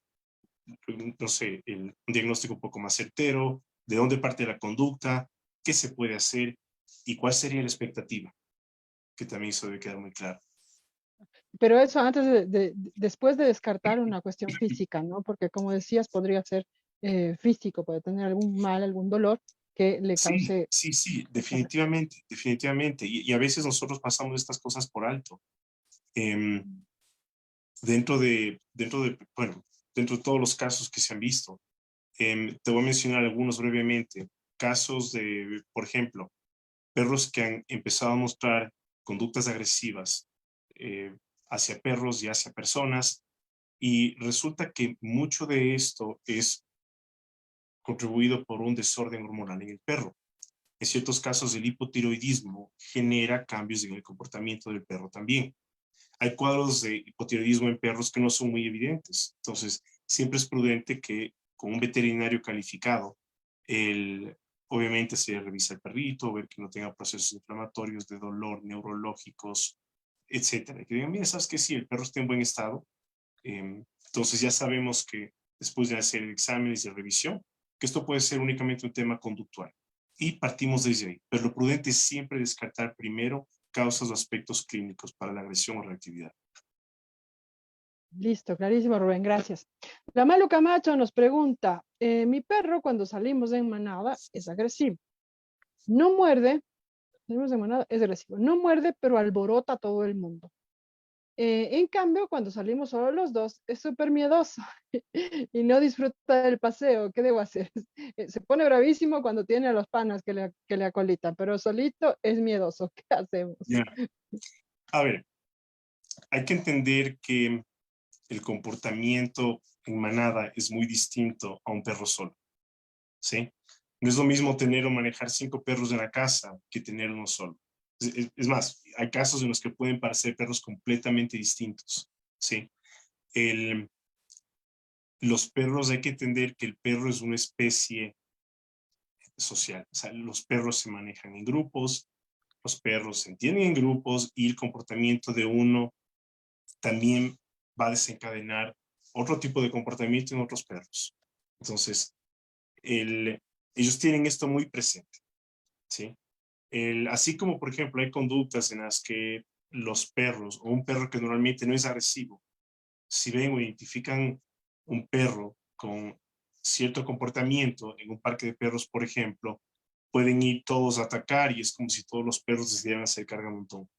no sé, un diagnóstico un poco más certero, de dónde parte la conducta, qué se puede hacer y cuál sería la expectativa, que también eso debe quedar muy claro. Pero eso antes después de descartar una cuestión física, ¿no? Porque como decías, podría ser físico, puede tener algún mal, algún dolor que le Sí, cause sí, sí, esta definitivamente, definitivamente. Y a veces nosotros pasamos estas cosas por alto. Em, reacción. dentro de, bueno, dentro de todos los casos que se han visto, Te voy a mencionar algunos brevemente. Casos de, por ejemplo, perros que han empezado a mostrar conductas agresivas hacia perros y hacia personas, y resulta que mucho de esto es contribuido por un desorden hormonal en el perro. En ciertos casos, el hipotiroidismo genera cambios en el comportamiento del perro también. Hay cuadros de hipotiroidismo en perros que no son muy evidentes. Entonces, siempre es prudente que con un veterinario calificado, obviamente se revisa el perrito, ver que no tenga procesos inflamatorios de dolor, neurológicos, etcétera. Que digan, mira, sabes que sí, el perro está en buen estado. Entonces ya sabemos que después de hacer exámenes y revisión, que esto puede ser únicamente un tema conductual. Y partimos desde ahí. Pero lo prudente es siempre descartar primero causas o aspectos clínicos para la agresión o reactividad. Listo, clarísimo, Rubén, gracias. La Malu Camacho nos pregunta, mi perro cuando salimos en manada es agresivo. No muerde, salimos en manada, es agresivo. No muerde, pero alborota a todo el mundo. En cambio, cuando salimos solo los dos, es súper miedoso y no disfruta del paseo. ¿Qué debo hacer? Se pone bravísimo cuando tiene a los panas que le acolitan, pero solito es miedoso. ¿Qué hacemos? Yeah. A ver, hay que entender que el comportamiento en manada es muy distinto a un perro solo, ¿sí? No es lo mismo tener o manejar 5 perros en la casa que tener uno solo. Es más, hay casos en los que pueden parecer perros completamente distintos, ¿sí? Los perros, hay que entender que el perro es una especie social. O sea, los perros se manejan en grupos, los perros se entienden en grupos y el comportamiento de uno también va a desencadenar otro tipo de comportamiento en otros perros. Entonces, ellos tienen esto muy presente, ¿sí? Así como, por ejemplo, hay conductas en las que los perros o un perro que normalmente no es agresivo, si ven o identifican un perro con cierto comportamiento en un parque de perros, por ejemplo, pueden ir todos a atacar y es como si todos los perros decidieran hacer cargamontón,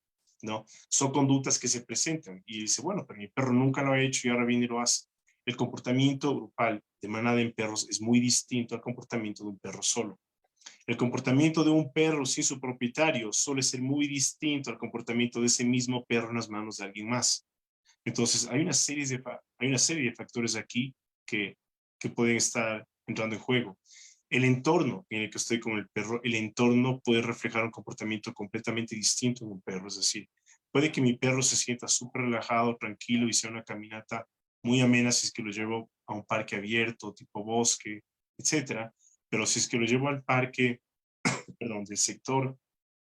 ¿no? Son conductas que se presentan y dice, bueno, pero mi perro nunca lo ha hecho y ahora viene y lo hace. El comportamiento grupal de manada en perros es muy distinto al comportamiento de un perro solo. El comportamiento de un perro sin su propietario suele ser muy distinto al comportamiento de ese mismo perro en las manos de alguien más. Entonces, hay una serie de factores aquí que pueden estar entrando en juego. El entorno en el que estoy con el perro, el entorno puede reflejar un comportamiento completamente distinto en un perro. Es decir, puede que mi perro se sienta súper relajado, tranquilo y sea una caminata muy amena si es que lo llevo a un parque abierto, tipo bosque, etcétera. Pero si es que lo llevo al parque, perdón, del sector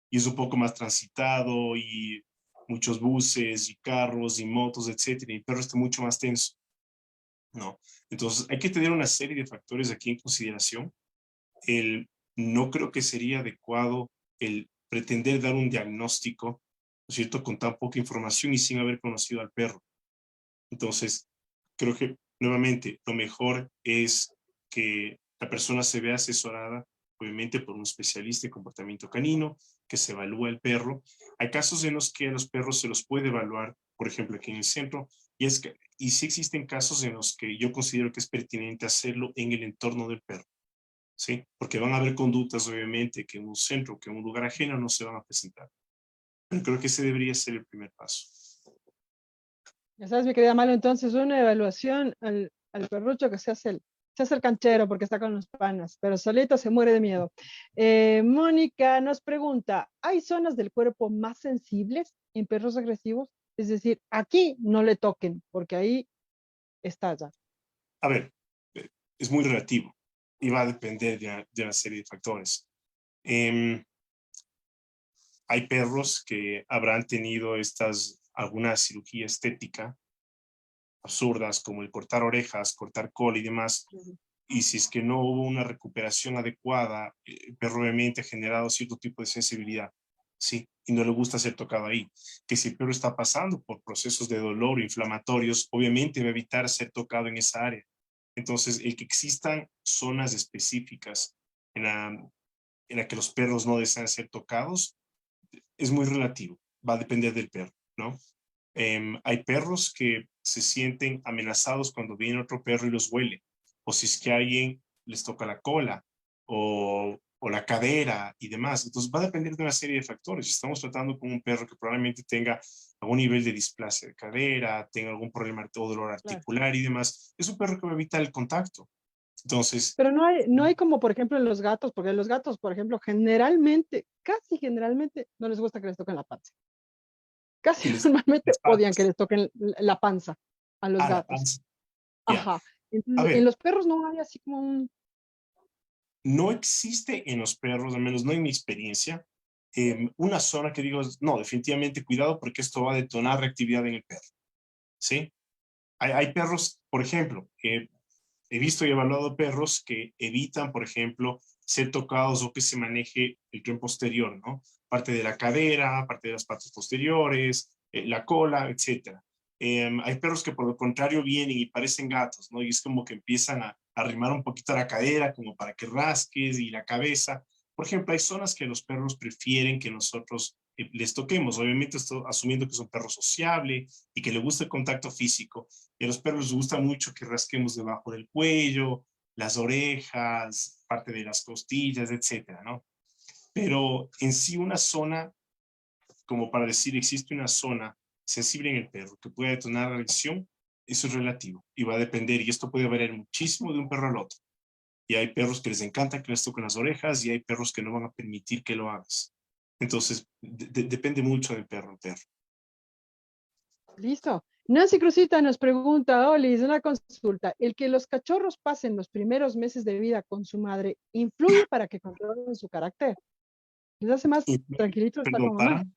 y es un poco más transitado y muchos buses y carros y motos, etcétera, y el perro está mucho más tenso, ¿no? Entonces hay que tener una serie de factores aquí en consideración. No creo que sería adecuado el pretender dar un diagnóstico, ¿no es cierto?, con tan poca información y sin haber conocido al perro. Entonces, creo que nuevamente lo mejor es que la persona se vea asesorada, obviamente por un especialista en comportamiento canino, que se evalúa el perro. Hay casos en los que a los perros se los puede evaluar, por ejemplo, aquí en el centro, y sí existen casos en los que yo considero que es pertinente hacerlo en el entorno del perro, ¿sí? Porque van a haber conductas, obviamente, que en un centro, que en un lugar ajeno no se van a presentar. Pero creo que ese debería ser el primer paso. Ya sabes, mi querida Malo, entonces una evaluación al perrucho que se hace el canchero porque está con los panas, pero solito se muere de miedo. Mónica nos pregunta, ¿hay zonas del cuerpo más sensibles en perros agresivos? Es decir, aquí no le toquen, porque ahí está ya. A ver, es muy relativo y va a depender de una serie de factores. Hay perros que habrán tenido alguna cirugía estética absurdas, como el cortar orejas, cortar cola y demás, y si es que no hubo una recuperación adecuada, el perro obviamente ha generado cierto tipo de sensibilidad, ¿sí? Y no le gusta ser tocado ahí. Que si el perro está pasando por procesos de dolor inflamatorios, obviamente va a evitar ser tocado en esa área. Entonces, el que existan zonas específicas en la que los perros no desean ser tocados es muy relativo, va a depender del perro, ¿no? Hay perros que se sienten amenazados cuando viene otro perro y los huele, o si es que alguien les toca la cola o la cadera y demás. Entonces va a depender de una serie de factores. Si estamos tratando con un perro que probablemente tenga algún nivel de displasia de cadera, tenga algún problema o dolor Claro. articular y demás, es un perro que va a evitar el contacto. Entonces, Pero no hay como, por ejemplo, en los gatos, porque los gatos, por ejemplo, generalmente, casi generalmente, no les gusta que les toquen la panza. Casi que les, normalmente las odian que patas les toquen la panza a los a la gatos. panza. Ya. Ajá. A Entonces, en ver, los perros no hay así como un... no existe en los perros, al menos no en mi experiencia, una zona que digo, no, definitivamente cuidado porque esto va a detonar reactividad en el perro. ¿Sí? Hay perros, por ejemplo, he visto y evaluado perros que evitan, por ejemplo, ser tocados o que se maneje el tren posterior, ¿no? Parte de la cadera, parte de las patas posteriores, la cola, etcétera. Hay perros que por lo contrario vienen y parecen gatos, ¿no? Y es como que empiezan a arrimar un poquito la cadera como para que rasques y la cabeza. Por ejemplo, hay zonas que los perros prefieren que nosotros les toquemos. Obviamente estoy asumiendo que es un perro sociable y que le gusta el contacto físico. Y a los perros les gusta mucho que rasquemos debajo del cuello, las orejas, parte de las costillas, etcétera, ¿no? Pero en sí una zona, como para decir existe una zona sensible en el perro que puede detonar la lesión, eso es relativo y va a depender, y esto puede variar muchísimo de un perro al otro. Y hay perros que les encanta que les toquen las orejas y hay perros que no van a permitir que lo hagas. Entonces, depende mucho del perro al perro. Listo. Nancy Cruzita nos pregunta, Olis, una consulta. ¿El que los cachorros pasen los primeros meses de vida con su madre influye para que controlen su carácter? ¿Les hace más Y, tranquilitos estar perdón, con mamá? para,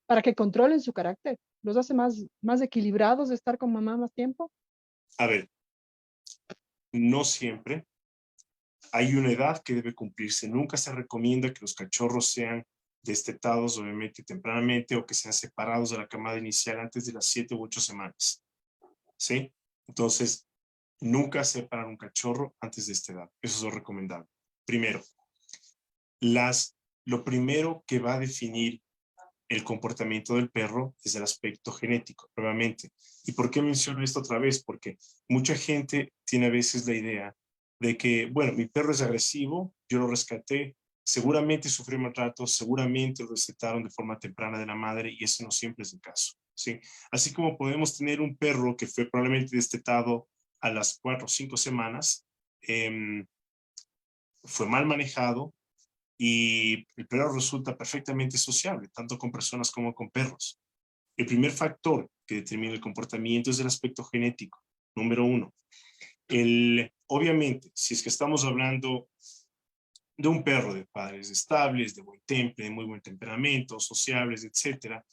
Para que controlen su carácter. ¿Los hace más equilibrados de estar con mamá más tiempo? a ver, no siempre. Hay una edad que debe cumplirse. Nunca se recomienda que los cachorros sean destetados, obviamente, tempranamente o que sean separados de la camada inicial antes de las 7 u 8 semanas. ¿Sí? Entonces, nunca separar un cachorro antes de esta edad. Eso es lo recomendable. Primero, lo primero que va a definir el comportamiento del perro es el aspecto genético, nuevamente. ¿Y por qué menciono esto otra vez? Porque mucha gente tiene a veces la idea de que, bueno, mi perro es agresivo, yo lo rescaté, seguramente sufrió maltrato, seguramente lo recetaron de forma temprana de la madre y eso no siempre es el caso, ¿sí? Así como podemos tener un perro que fue probablemente destetado a las 4 o 5 semanas, fue mal manejado, y el perro resulta perfectamente sociable, tanto con personas como con perros. El primer factor que determina el comportamiento es el aspecto genético, número uno. Obviamente, si es que estamos hablando de un perro de padres estables, de buen temple, de muy buen temperamento, sociables, etcétera,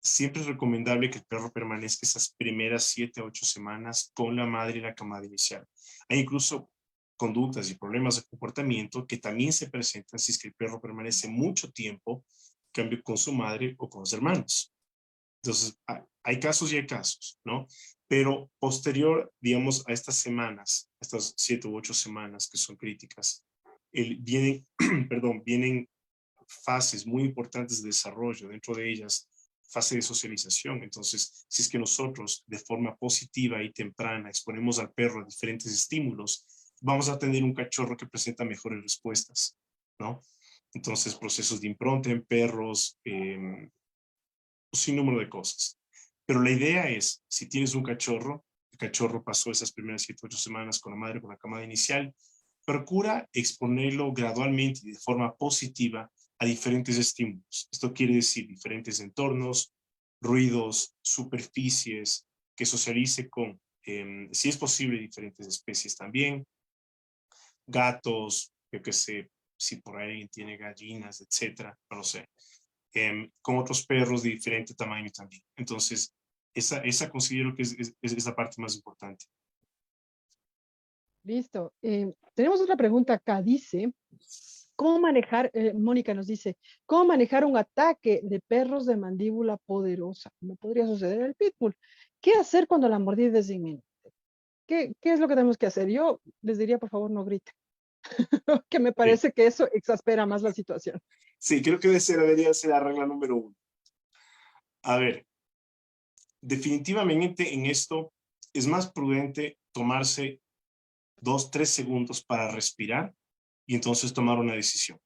siempre es recomendable que el perro permanezca esas primeras 7 a 8 semanas con la madre y la camada inicial. Hay incluso conductas y problemas de comportamiento que también se presentan si es que el perro permanece mucho tiempo, cambio con su madre o con los hermanos. Entonces, hay casos y hay casos, ¿no? Pero posterior, digamos, a estas semanas, estas 7 u 8 semanas que son críticas, vienen, perdón, vienen fases muy importantes de desarrollo, dentro de ellas fase de socialización. Entonces, si es que nosotros de forma positiva y temprana exponemos al perro a diferentes estímulos, vamos a tener un cachorro que presenta mejores respuestas, ¿no? Entonces, procesos de impronta en perros, un sinnúmero de cosas. Pero la idea es, si tienes un cachorro, el cachorro pasó esas primeras 7 u 8 semanas con la madre, con la camada inicial, procura exponerlo gradualmente y de forma positiva a diferentes estímulos. Esto quiere decir diferentes entornos, ruidos, superficies, que socialice con, si es posible, diferentes especies también, gatos, yo qué sé, si por ahí tiene gallinas, etcétera, no lo sé, con otros perros de diferente tamaño también. Entonces, esa considero que es la parte más importante. Listo. Tenemos otra pregunta acá. Dice, ¿cómo manejar, Mónica nos dice, cómo manejar un ataque de perros de mandíbula poderosa? Como podría suceder en el pitbull. ¿Qué hacer cuando la mordida es inminente? ¿Qué es lo que tenemos que hacer? Yo les diría, por favor, no griten, que me Sí, parece que eso exaspera más la situación. sí, creo que debería ser la regla número uno. A ver, definitivamente en esto es más prudente tomarse 2, 3 segundos para respirar y entonces tomar una decisión.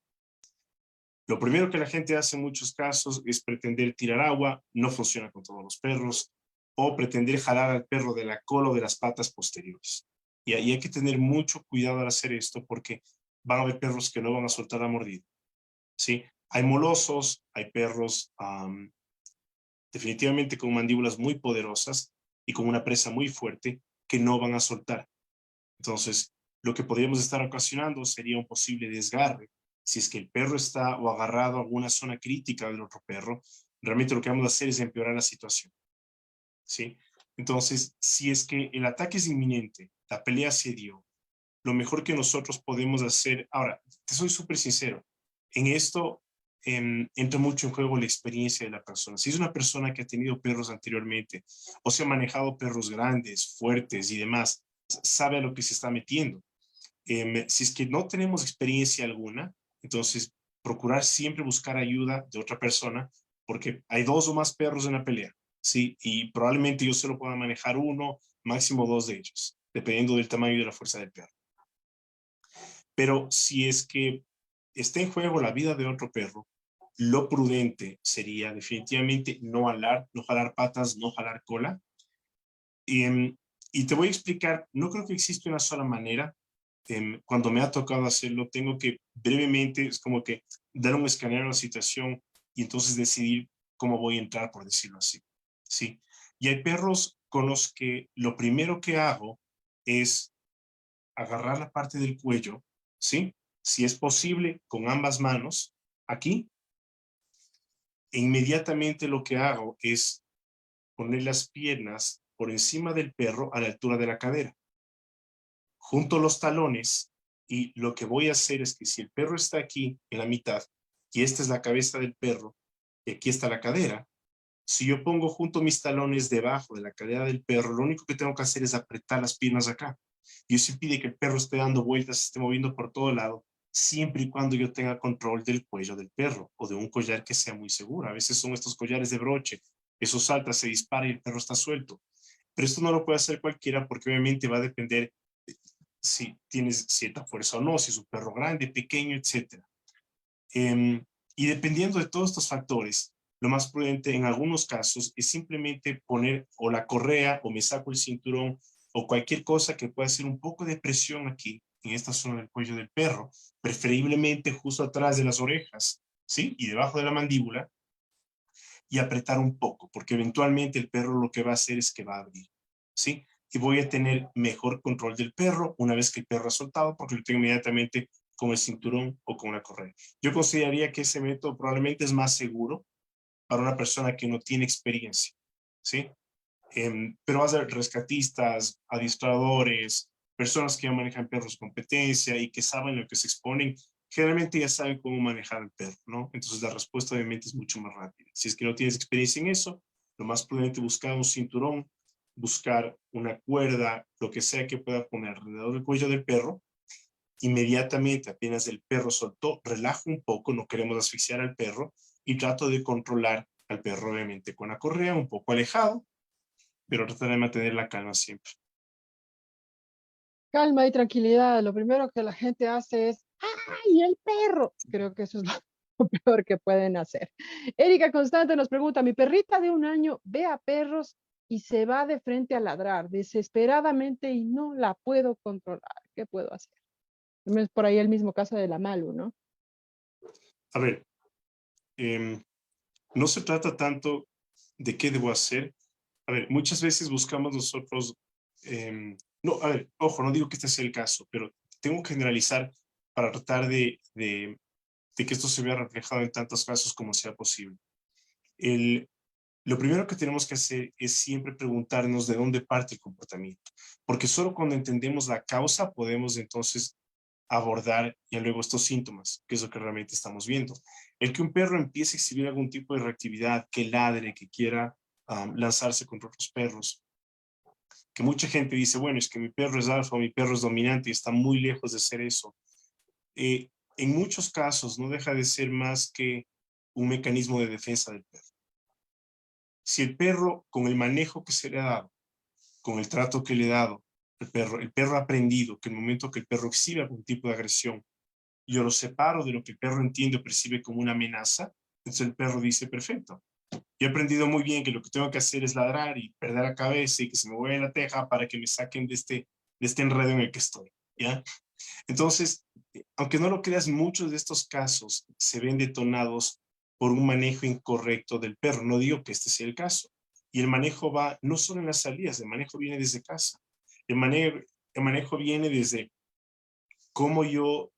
Lo primero que la gente hace en muchos casos es pretender tirar agua, no funciona con todos los perros, o pretender jalar al perro de la cola o de las patas posteriores. Y ahí hay que tener mucho cuidado al hacer esto porque van a haber perros que no van a soltar la mordida, ¿sí? Hay molosos, hay perros definitivamente con mandíbulas muy poderosas y con una presa muy fuerte que no van a soltar. Entonces, lo que podríamos estar ocasionando sería un posible desgarre. Si es que el perro está o agarrado a alguna zona crítica del otro perro, realmente lo que vamos a hacer es empeorar la situación, ¿sí? Entonces, si es que el ataque es inminente, la pelea se dio, lo mejor que nosotros podemos hacer, ahora, te soy súper sincero, en esto entra mucho en juego la experiencia de la persona. Si es una persona que ha tenido perros anteriormente o se ha manejado perros grandes, fuertes y demás, sabe a lo que se está metiendo. Si es que no tenemos experiencia alguna, entonces procurar siempre buscar ayuda de otra persona, porque hay 2 o más perros en la pelea, ¿sí? Y probablemente yo solo pueda manejar 1, máximo 2 de ellos, dependiendo del tamaño y de la fuerza del perro. Pero si es que está en juego la vida de otro perro, lo prudente sería definitivamente no jalar patas, no jalar cola. Y te voy a explicar, no creo que existe una sola manera. Cuando me ha tocado hacerlo, tengo que brevemente, es como que dar un escaneo a la situación y entonces decidir cómo voy a entrar, por decirlo así. ¿Sí? Y hay perros con los que lo primero que hago es agarrar la parte del cuello, ¿sí? Si es posible, con ambas manos, aquí. E inmediatamente lo que hago es poner las piernas por encima del perro a la altura de la cadera. Junto los talones y lo que voy a hacer es que si el perro está aquí en la mitad y esta es la cabeza del perro y aquí está la cadera, si yo pongo junto mis talones debajo de la cadera del perro, lo único que tengo que hacer es apretar las piernas acá. Y eso impide que el perro esté dando vueltas, se esté moviendo por todo lado, siempre y cuando yo tenga control del cuello del perro o de un collar que sea muy seguro. A veces son estos collares de broche, eso salta, se dispara y el perro está suelto. Pero esto no lo puede hacer cualquiera porque obviamente va a depender si tienes cierta fuerza o no, si es un perro grande, pequeño, etc. Y dependiendo de todos estos factores, lo más prudente en algunos casos es simplemente poner o la correa o me saco el cinturón o cualquier cosa que pueda hacer un poco de presión aquí, en esta zona del cuello del perro, preferiblemente justo atrás de las orejas, ¿sí? Y debajo de la mandíbula, y apretar un poco, porque eventualmente el perro lo que va a hacer es que va a abrir, ¿sí? Y voy a tener mejor control del perro una vez que el perro ha soltado, porque lo tengo inmediatamente con el cinturón o con la correa. Yo consideraría que ese método probablemente es más seguro para una persona que no tiene experiencia, ¿sí? Pero vas a ver rescatistas, adiestradores, personas que ya manejan perros competencia y que saben lo que se exponen, generalmente ya saben cómo manejar al perro, ¿no? Entonces la respuesta obviamente es mucho más rápida. Si es que no tienes experiencia en eso, lo más prudente es buscar un cinturón, buscar una cuerda, lo que sea que pueda poner alrededor del cuello del perro. Inmediatamente, apenas el perro soltó, relajo un poco, no queremos asfixiar al perro y trato de controlar al perro obviamente con la correa un poco alejado, pero tratar de mantener la calma siempre. Calma y tranquilidad. Lo primero que la gente hace es, ¡ay, el perro! Creo que eso es lo peor que pueden hacer. Erika Constante nos pregunta, mi perrita de 1 año ve a perros y se va de frente a ladrar desesperadamente y no la puedo controlar. ¿Qué puedo hacer? Es por ahí el mismo caso de la Malu, ¿no? A ver, no se trata tanto de qué debo hacer. A ver, muchas veces buscamos nosotros, no, a ver, ojo, no digo que este sea el caso, pero tengo que generalizar para tratar de que esto se vea reflejado en tantos casos como sea posible. Lo primero que tenemos que hacer es siempre preguntarnos de dónde parte el comportamiento, porque solo cuando entendemos la causa podemos entonces abordar ya luego estos síntomas, que es lo que realmente estamos viendo. El que un perro empiece a exhibir algún tipo de reactividad, que ladre, que quiera lanzarse contra otros perros, que mucha gente dice, bueno, es que mi perro es alfa, mi perro es dominante y está muy lejos de ser eso. En muchos casos no deja de ser más que un mecanismo de defensa del perro. Si el perro, con el manejo que se le ha dado, con el trato que le he dado, El perro ha aprendido que el momento que el perro exhibe algún tipo de agresión, yo lo separo de lo que el perro entiende o percibe como una amenaza, entonces el perro dice, perfecto, yo he aprendido muy bien que lo que tengo que hacer es ladrar y perder la cabeza y que se me vuelva la teja para que me saquen de este enredo en el que estoy, ¿ya? Entonces, aunque no lo creas, muchos de estos casos se ven detonados por un manejo incorrecto del perro. No digo que este sea el caso. Y el manejo va no solo en las salidas, el manejo viene desde casa. El manejo viene desde cómo yo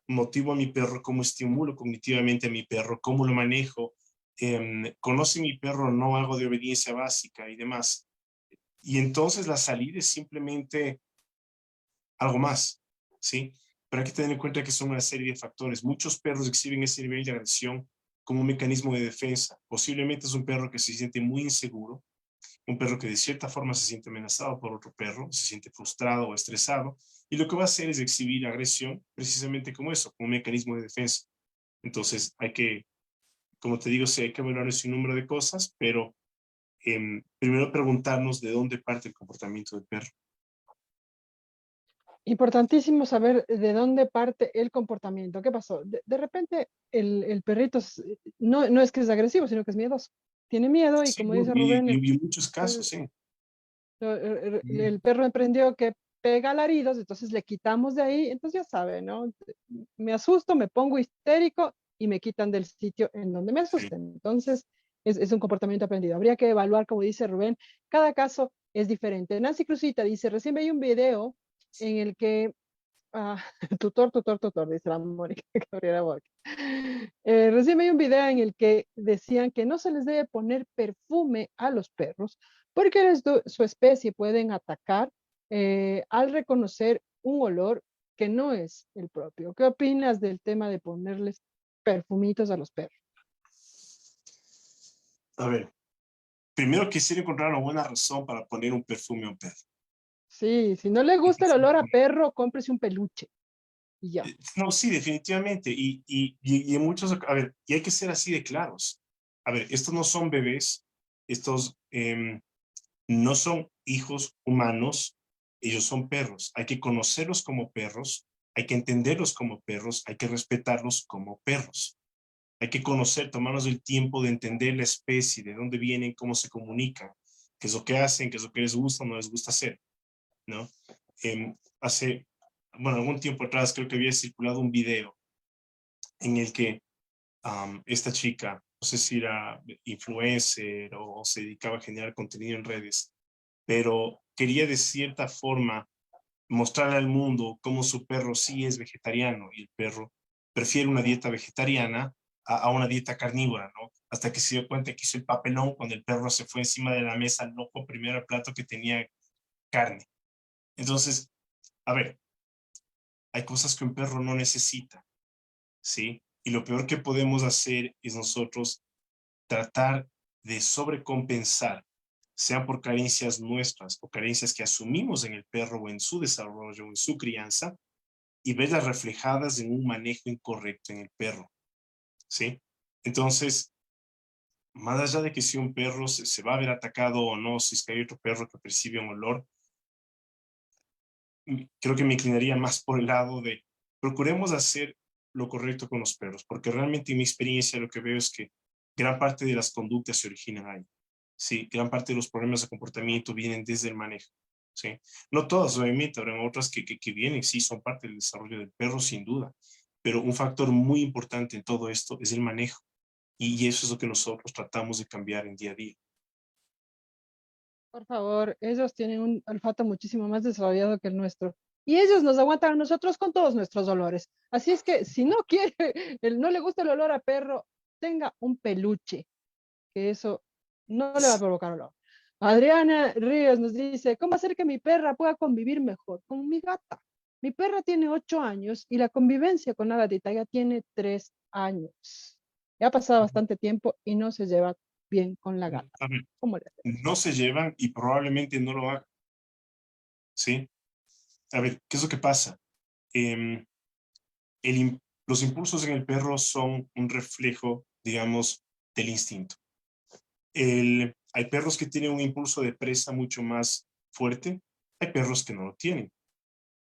motivo a mi perro, cómo estimulo cognitivamente a mi perro, cómo lo manejo, conoce mi perro no algo de obediencia básica y demás. Y entonces la salida es simplemente algo más, ¿sí? Pero hay que tener en cuenta que son una serie de factores. Muchos perros exhiben ese nivel de agresión como un mecanismo de defensa. Posiblemente es un perro que se siente muy inseguro, un perro que de cierta forma se siente amenazado por otro perro, se siente frustrado o estresado, y lo que va a hacer es exhibir agresión precisamente como eso, como un mecanismo de defensa. Entonces hay que, como te digo, sí hay que evaluar ese número de cosas, pero primero preguntarnos de dónde parte el comportamiento del perro. Importantísimo saber de dónde parte el comportamiento. ¿Qué pasó? De repente el perrito no es que es agresivo, sino que es miedoso. Tiene miedo y Sí, como dice Rubén, y en muchos casos, sí. el perro aprendió que pega alaridos, entonces le quitamos de ahí, entonces ya sabe, ¿no? Me asusto, me pongo histérico y me quitan del sitio en donde me Sí. asusten. Entonces es un comportamiento aprendido. Habría que evaluar, como dice Rubén, cada caso es diferente. Nancy Cruzita dice, recién veía un video en el que ah, tutor, dice la Mónica Gabriela Borges. Recién vi un video en el que decían que no se les debe poner perfume a los perros porque su especie pueden atacar al reconocer un olor que no es el propio. ¿Qué opinas del tema de ponerles perfumitos a los perros? A ver, primero quisiera encontrar una buena razón para poner un perfume a un perro. Sí, si no le gusta el olor a perro, cómprese un peluche y ya. No, sí, definitivamente. Y en muchos, a ver, y hay que ser así de claros. A ver, estos no son bebés, estos no son hijos humanos, ellos son perros. Hay que conocerlos como perros, hay que entenderlos como perros, hay que respetarlos como perros. Hay que conocer, tomarnos el tiempo de entender la especie, de dónde vienen, cómo se comunican, qué es lo que hacen, qué es lo que les gusta o no les gusta hacer, ¿no? Hace, bueno, algún tiempo atrás creo que había circulado un video en el que esta chica, no sé si era influencer o se dedicaba a generar contenido en redes, pero quería de cierta forma mostrarle al mundo cómo su perro sí es vegetariano y el perro prefiere una dieta vegetariana a una dieta carnívora, ¿no? Hasta que se dio cuenta que hizo el papelón cuando el perro se fue encima de la mesa, no fue primero el plato que tenía carne. Entonces, a ver, hay cosas que un perro no necesita, ¿sí? Y lo peor que podemos hacer es nosotros tratar de sobrecompensar, sean por carencias nuestras o carencias que asumimos en el perro o en su desarrollo o en su crianza, y verlas reflejadas en un manejo incorrecto en el perro, ¿sí? Entonces, más allá de que si un perro se va a ver atacado o no, si es que hay otro perro que percibe un olor, creo que me inclinaría más por el lado de procuremos hacer lo correcto con los perros, porque realmente en mi experiencia lo que veo es que gran parte de las conductas se originan ahí. Sí, gran parte de los problemas de comportamiento vienen desde el manejo. Sí, no todas, obviamente, habrá otras que vienen, sí, son parte del desarrollo del perro, sin duda, pero un factor muy importante en todo esto es el manejo, y eso es lo que nosotros tratamos de cambiar en día a día. Por favor, ellos tienen un olfato muchísimo más desarrollado que el nuestro. Y ellos nos aguantan a nosotros con todos nuestros olores. Así es que si no quiere, no le gusta el olor a perro, tenga un peluche, que eso no le va a provocar olor. Adriana Ríos nos dice, ¿cómo hacer que mi perra pueda convivir mejor con mi gata? Mi perra tiene 8 años y la convivencia con la gatita ya tiene 3 años. Ya ha pasado bastante tiempo y no se lleva bien con la gata. A ver, ¿Cómo le hacemos? no se llevan y probablemente no lo hagan, ¿sí? A ver, ¿qué es lo que pasa? Em, los impulsos en el perro son un reflejo, digamos, del instinto. Hay perros que tienen un impulso de presa mucho más fuerte Hay perros que no lo tienen.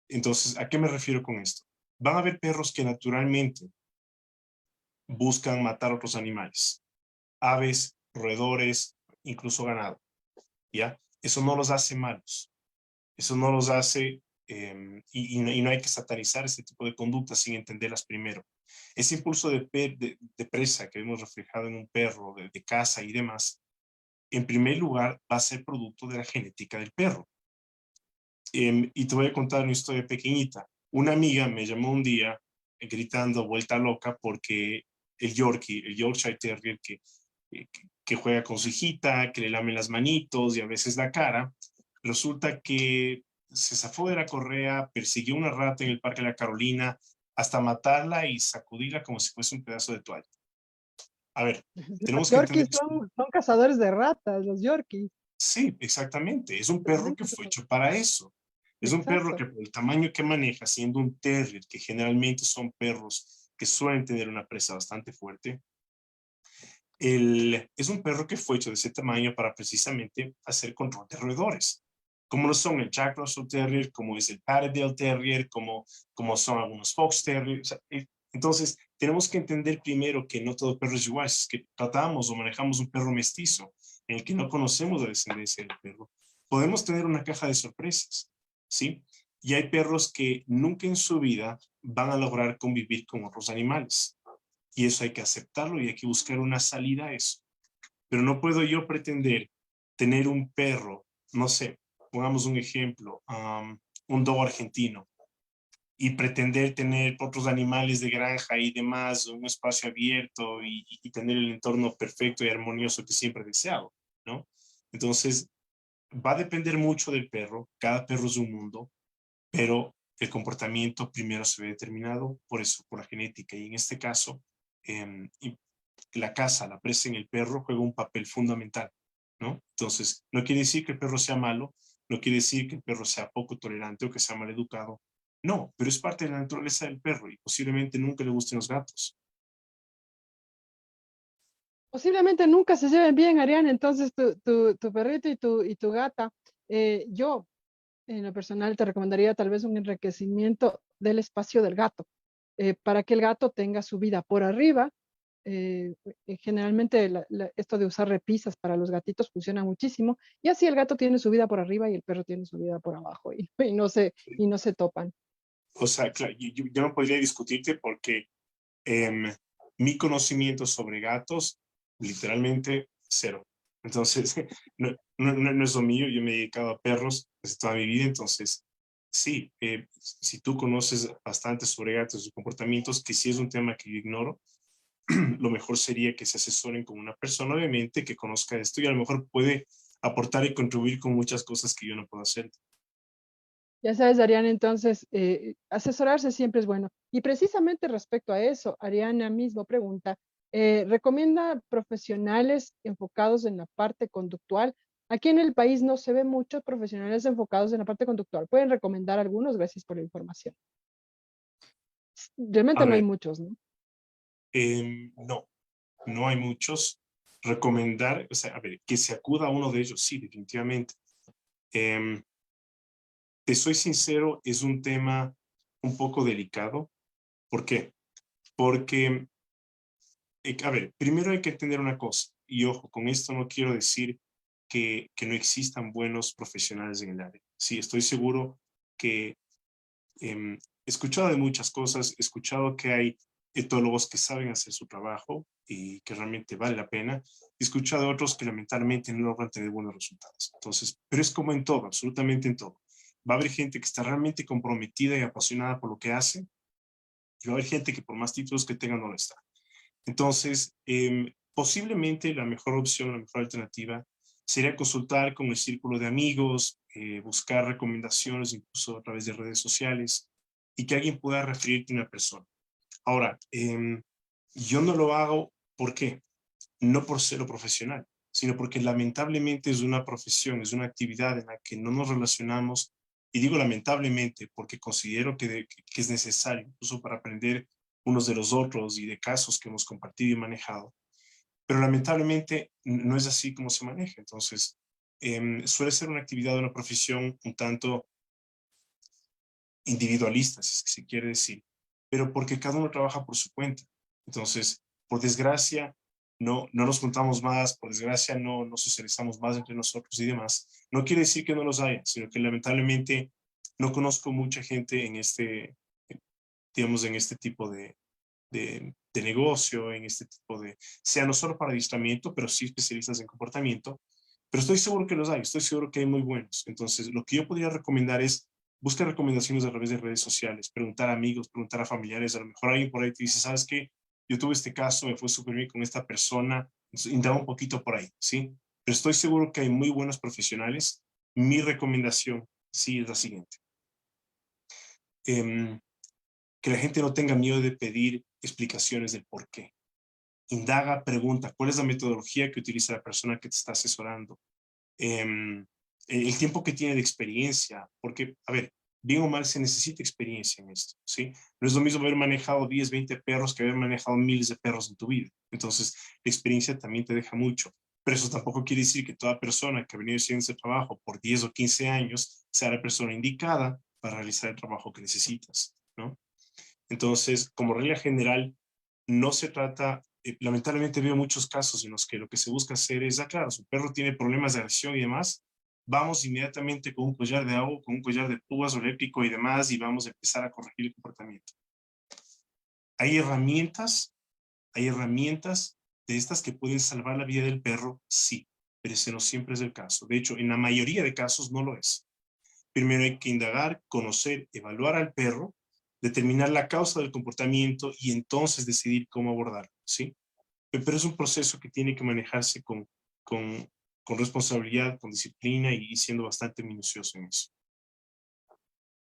Entonces, ¿a qué me refiero con esto? Van a haber perros que naturalmente buscan matar a otros animales, aves, roedores, incluso ganado, ¿ya? Eso no los hace malos, eso no los hace, y no hay que satanizar este tipo de conductas sin entenderlas primero. Ese impulso de presa que hemos reflejado en un perro, de caza y demás, en primer lugar va a ser producto de la genética del perro. Y te voy a contar una historia pequeñita. Una amiga me llamó un día gritando vuelta loca porque el Yorkie, el Yorkshire Terrier que juega con su hijita, que le lame las manitos y a veces la cara, resulta que se zafó de la correa, persiguió una rata en el Parque de la Carolina, hasta matarla y sacudirla como si fuese un pedazo de toalla. A ver, Los tenemos que entender yorkies que son cazadores de ratas, los yorkies. sí, exactamente, es un perro que Tremendo fue perro. hecho para eso. Es un perro Exacto. que por el tamaño que maneja, siendo un terrier, que generalmente son perros que suelen tener una presa bastante fuerte, es un perro que fue hecho de ese tamaño para precisamente hacer control de roedores, como lo son el Jack Russell Terrier, como es el Patterdale Terrier, como son algunos Fox Terrier. O sea, entonces, tenemos que entender primero que no todo perro es igual, es que tratamos o manejamos un perro mestizo en el que no conocemos la descendencia del perro. Podemos tener una caja de sorpresas, ¿sí? Y hay perros que nunca en su vida van a lograr convivir con otros animales. Y eso hay que aceptarlo y hay que buscar una salida a eso. Pero no puedo yo pretender tener un perro, no sé, pongamos un ejemplo, un dogo argentino, y pretender tener otros animales de granja y demás, un espacio abierto y tener el entorno perfecto y armonioso que siempre he deseado, ¿no? Entonces, va a depender mucho del perro, cada perro es un mundo, pero el comportamiento primero se ve determinado por eso, por la genética, y en este caso, y la caza, la presa en el perro juega un papel fundamental, ¿no? Entonces, no quiere decir que el perro sea malo, no quiere decir que el perro sea poco tolerante o que sea mal educado, no, pero es parte de la naturaleza del perro y posiblemente nunca le gusten los gatos. Posiblemente nunca se lleven bien, Ariane, entonces tu perrito y tu gata. Yo, en lo personal, te recomendaría tal vez un enriquecimiento del espacio del gato, para que el gato tenga su vida por arriba. Generalmente esto de usar repisas para los gatitos funciona muchísimo, y así el gato tiene su vida por arriba y el perro tiene su vida por abajo, y no se topan. O sea, claro, yo no podría discutirte porque em, mi conocimiento sobre gatos, literalmente cero. Entonces, no es lo mío, yo me he dedicado a perros desde toda mi vida, entonces, sí, si tú conoces bastante sobre gatos y sus comportamientos, que sí es un tema que yo ignoro, lo mejor sería que se asesoren con una persona, obviamente, que conozca esto y a lo mejor puede aportar y contribuir con muchas cosas que yo no puedo hacer. Ya sabes, Ariana, entonces asesorarse siempre es bueno. Y precisamente respecto a eso, Ariana mismo pregunta, ¿recomienda profesionales enfocados en la parte conductual? Aquí en el país no se ve muchos profesionales enfocados en la parte conductual. ¿Pueden recomendar algunos? Gracias por la información. A Realmente no hay ver, muchos, ¿no? no, no hay muchos. Recomendar, o sea, a ver, que se acuda a uno de ellos, sí, definitivamente. Em, Te soy sincero, es un tema un poco delicado. ¿Por qué? Porque, a ver, primero hay que entender una cosa, y ojo, con esto no quiero decir que no existan buenos profesionales en el área. Sí, estoy seguro que he escuchado de muchas cosas, he escuchado que hay etólogos que saben hacer su trabajo y que realmente vale la pena. He escuchado otros que lamentablemente no logran tener buenos resultados. Entonces, pero es como en todo, absolutamente en todo. Va a haber gente que está realmente comprometida y apasionada por lo que hace, y va a haber gente que por más títulos que tenga no lo está. Entonces, posiblemente la mejor opción, la mejor alternativa sería consultar con el círculo de amigos, buscar recomendaciones incluso a través de redes sociales y que alguien pueda referirte a una persona. Ahora, yo no lo hago, ¿por qué? No por ser profesional, sino porque lamentablemente es una profesión, es una actividad en la que no nos relacionamos, y digo lamentablemente porque considero que es necesario, incluso para aprender unos de los otros y de casos que hemos compartido y manejado, pero lamentablemente no es así como se maneja. Entonces, suele ser una actividad, una profesión un tanto individualista, si es que se quiere decir, pero porque cada uno trabaja por su cuenta. Entonces, por desgracia, no nos juntamos más, por desgracia no socializamos más entre nosotros y demás. No quiere decir que no los haya, sino que lamentablemente no conozco mucha gente en digamos, en este tipo de negocio, en este tipo sea no solo para adiestramiento, pero sí especialistas en comportamiento. Pero estoy seguro que los hay, estoy seguro que hay muy buenos. Entonces, lo que yo podría recomendar es buscar recomendaciones a través de redes sociales, preguntar a amigos, preguntar a familiares, a lo mejor alguien por ahí te dice, ¿sabes qué? Yo tuve este caso, me fue súper bien con esta persona, indaga un poquito por ahí, ¿sí? Pero estoy seguro que hay muy buenos profesionales. Mi recomendación, sí, es la siguiente. Que la gente no tenga miedo de pedir explicaciones del por qué. Indaga, pregunta, ¿cuál es la metodología que utiliza la persona que te está asesorando? El tiempo que tiene de experiencia, porque, a ver, bien o mal se necesita experiencia en esto, ¿sí? No es lo mismo haber manejado 10, 20 perros que haber manejado miles de perros en tu vida. Entonces, la experiencia también te deja mucho. Pero eso tampoco quiere decir que toda persona que ha venido haciendo ese trabajo por 10 o 15 años sea la persona indicada para realizar el trabajo que necesitas, ¿no? Entonces, como regla general, no se trata, lamentablemente veo muchos casos en los que lo que se busca hacer es, claro, su perro tiene problemas de agresión y demás, vamos inmediatamente con un collar de agua, con un collar de púas o eléctrico y demás, y vamos a empezar a corregir el comportamiento. Hay herramientas de estas que pueden salvar la vida del perro, sí, pero ese no siempre es el caso. De hecho, en la mayoría de casos no lo es. Primero hay que indagar, conocer, evaluar al perro, determinar la causa del comportamiento y entonces decidir cómo abordarlo, ¿sí? Pero es un proceso que tiene que manejarse con, con responsabilidad, con disciplina y siendo bastante minucioso en eso.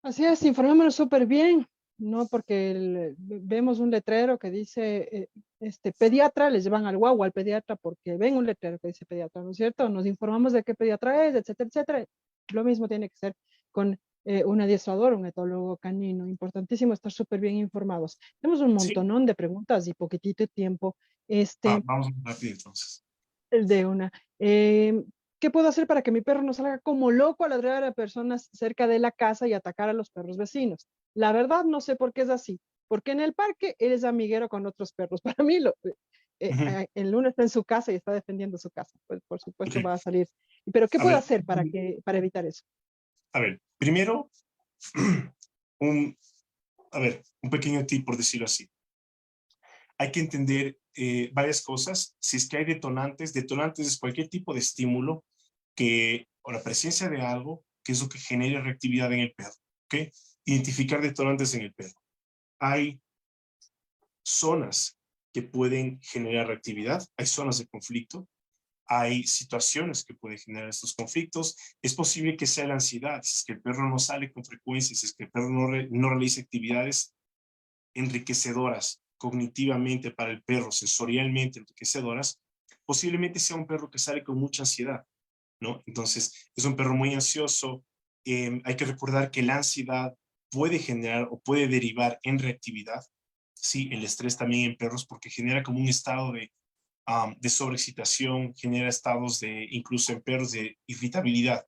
Así es, informémonos súper bien, ¿no? Porque vemos un letrero que dice, pediatra, les llevan al guagua al pediatra porque ven un letrero que dice pediatra, ¿no es cierto? Nos informamos de qué pediatra es, etcétera, etcétera. Lo mismo tiene que ser con un adiestrador, un etólogo canino. Importantísimo estar súper bien informados. Tenemos un Sí, montonón de preguntas y poquitito de tiempo. vamos rápido entonces. El de una. ¿Qué puedo hacer para que mi perro no salga como loco a ladrar a personas cerca de la casa y atacar a los perros vecinos? La verdad, no sé por qué es así. Porque en el parque él es amiguero con otros perros. Para mí, el lunes está en su casa y está defendiendo su casa. Pues por supuesto Okay. va a salir. Pero ¿qué A puedo ver, hacer para evitar eso? a ver, primero, un, un pequeño tip por decirlo así. Hay que entender varias cosas. Si es que hay detonantes es cualquier tipo de estímulo o la presencia de algo que es lo que genere reactividad en el perro. ¿Ok? Identificar detonantes en el perro. Hay zonas que pueden generar reactividad, hay zonas de conflicto, hay situaciones que pueden generar estos conflictos. Es posible que sea la ansiedad, si es que el perro no sale con frecuencia, si es que el perro no realiza actividades enriquecedoras cognitivamente para el perro, sensorialmente enriquecedoras, posiblemente sea un perro que sale con mucha ansiedad, ¿no? Entonces, es un perro muy ansioso. Hay que recordar que la ansiedad puede generar o puede derivar en reactividad. Sí, el estrés también en perros porque genera como un estado de sobreexcitación, genera estados incluso en perros de irritabilidad.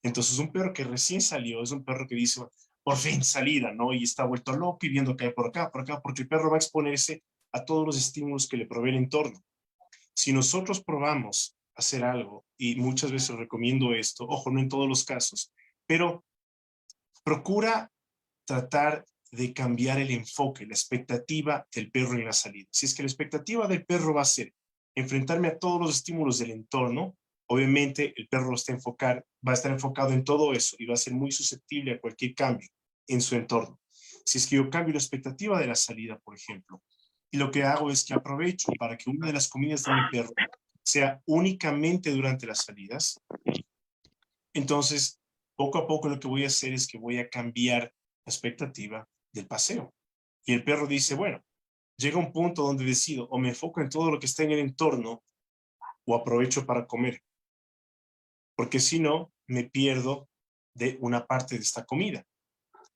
Entonces, un perro que recién salió es un perro que dice, por fin salida, ¿no? Y está vuelto loco y viendo que hay por acá, porque el perro va a exponerse a todos los estímulos que le provee el entorno. Si nosotros probamos hacer algo, y muchas veces recomiendo esto, ojo, no en todos los casos, pero procura tratar de cambiar el enfoque, la expectativa del perro en la salida. Si es que la expectativa del perro va a ser enfrentarme a todos los estímulos del entorno, obviamente el perro va a estar enfocado en todo eso y va a ser muy susceptible a cualquier cambio en su entorno. Si es que yo cambio la expectativa de la salida, por ejemplo, y lo que hago es que aprovecho para que una de las comidas de mi perro sea únicamente durante las salidas, entonces poco a poco lo que voy a hacer es que voy a cambiar la expectativa del paseo. Y el perro dice, bueno, llega un punto donde decido o me enfoco en todo lo que está en el entorno o aprovecho para comer, porque si no, me pierdo de una parte de esta comida.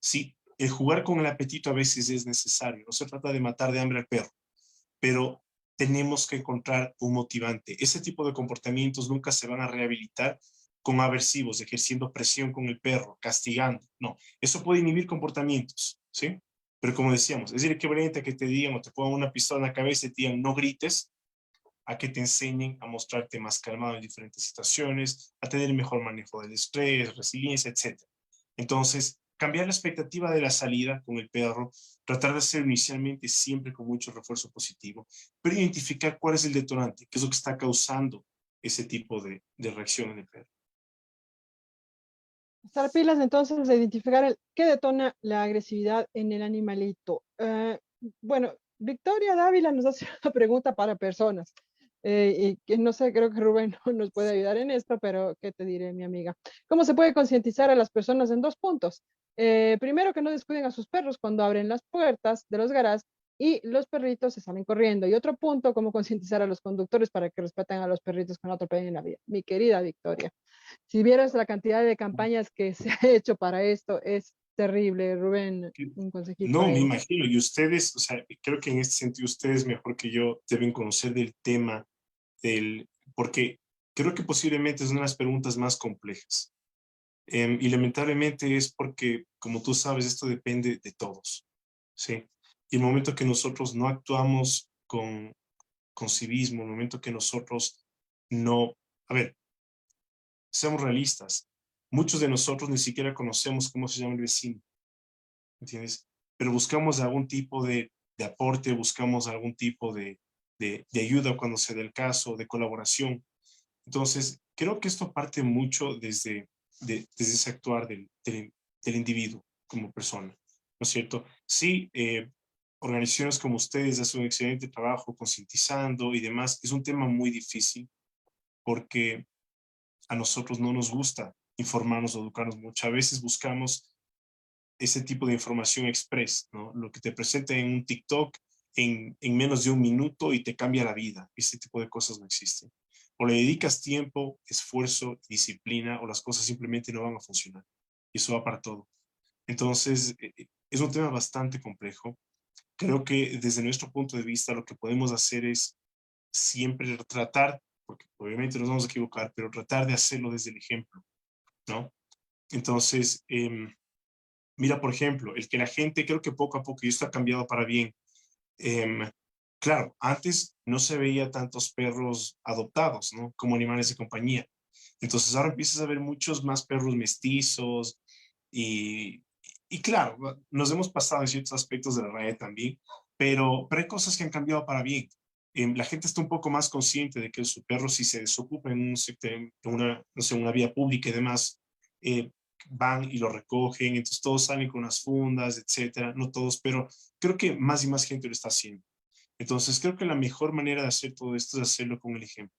Sí, el jugar con el apetito a veces es necesario, no se trata de matar de hambre al perro, pero tenemos que encontrar un motivante. Ese tipo de comportamientos nunca se van a rehabilitar con aversivos, ejerciendo presión con el perro, castigando. No, eso puede inhibir comportamientos, ¿sí? Pero como decíamos, es equivalente a que te digan o te pongan una pistola en la cabeza y te digan no grites, a que te enseñen a mostrarte más calmado en diferentes situaciones, a tener mejor manejo del estrés, resiliencia, etc. Entonces, cambiar la expectativa de la salida con el perro, tratar de hacerlo inicialmente siempre con mucho refuerzo positivo, pero identificar cuál es el detonante, qué es lo que está causando ese tipo de reacción en el perro. Estar pilas entonces de identificar qué detona la agresividad en el animalito. Bueno, Victoria Dávila nos hace una pregunta para personas. Y que no sé, creo que Rubén no nos puede ayudar en esto, pero ¿qué te diré, mi amiga? ¿Cómo se puede concientizar a las personas en dos puntos? Primero, que no descuiden a sus perros cuando abren las puertas de los garajes y los perritos se salen corriendo. Y otro punto, cómo concientizar a los conductores para que respeten a los perritos que no atropellen la vida. Mi querida Victoria, si vieras la cantidad de campañas que se ha hecho para esto, es terrible. Rubén, un consejito No, me ahí. imagino, y ustedes, o sea, creo que en este sentido ustedes mejor que yo deben conocer del tema, porque creo que posiblemente es una de las preguntas más complejas. Y lamentablemente es porque, como tú sabes, esto depende de todos, ¿sí? Y el momento que nosotros no actuamos con civismo, el momento que nosotros no... A ver, seamos realistas, muchos de nosotros ni siquiera conocemos cómo se llama el vecino, ¿entiendes? Pero buscamos algún tipo de aporte, buscamos algún tipo de ayuda cuando se dé el caso, de colaboración. Entonces, creo que esto parte mucho desde ese actuar del individuo como persona, ¿no es cierto? Sí, organizaciones como ustedes hacen un excelente trabajo concientizando y demás. Es un tema muy difícil porque a nosotros no nos gusta informarnos o educarnos mucho. A veces buscamos ese tipo de información express, ¿no? Lo que te presenta en un TikTok en menos de un minuto y te cambia la vida. Ese tipo de cosas no existen. O le dedicas tiempo, esfuerzo, disciplina, o las cosas simplemente no van a funcionar. Y eso va para todo. Entonces, es un tema bastante complejo. Creo que desde nuestro punto de vista lo que podemos hacer es siempre tratar, porque obviamente nos vamos a equivocar, pero tratar de hacerlo desde el ejemplo, ¿no? Entonces, mira, por ejemplo, el que la gente, creo que poco a poco, y esto ha cambiado para bien. Em, claro, antes no se veía tantos perros adoptados, ¿no? Como animales de compañía. Entonces ahora empiezas a ver muchos más perros mestizos y, y claro, nos hemos pasado en ciertos aspectos de la raya también, pero hay cosas que han cambiado para bien. La gente está un poco más consciente de que su perro, si se desocupa en un sector, en una, no sé, una vía pública y demás, eh, van y lo recogen, entonces todos salen con unas fundas, etcétera, no todos, pero creo que más y más gente lo está haciendo. Entonces creo que la mejor manera de hacer todo esto es hacerlo con el ejemplo.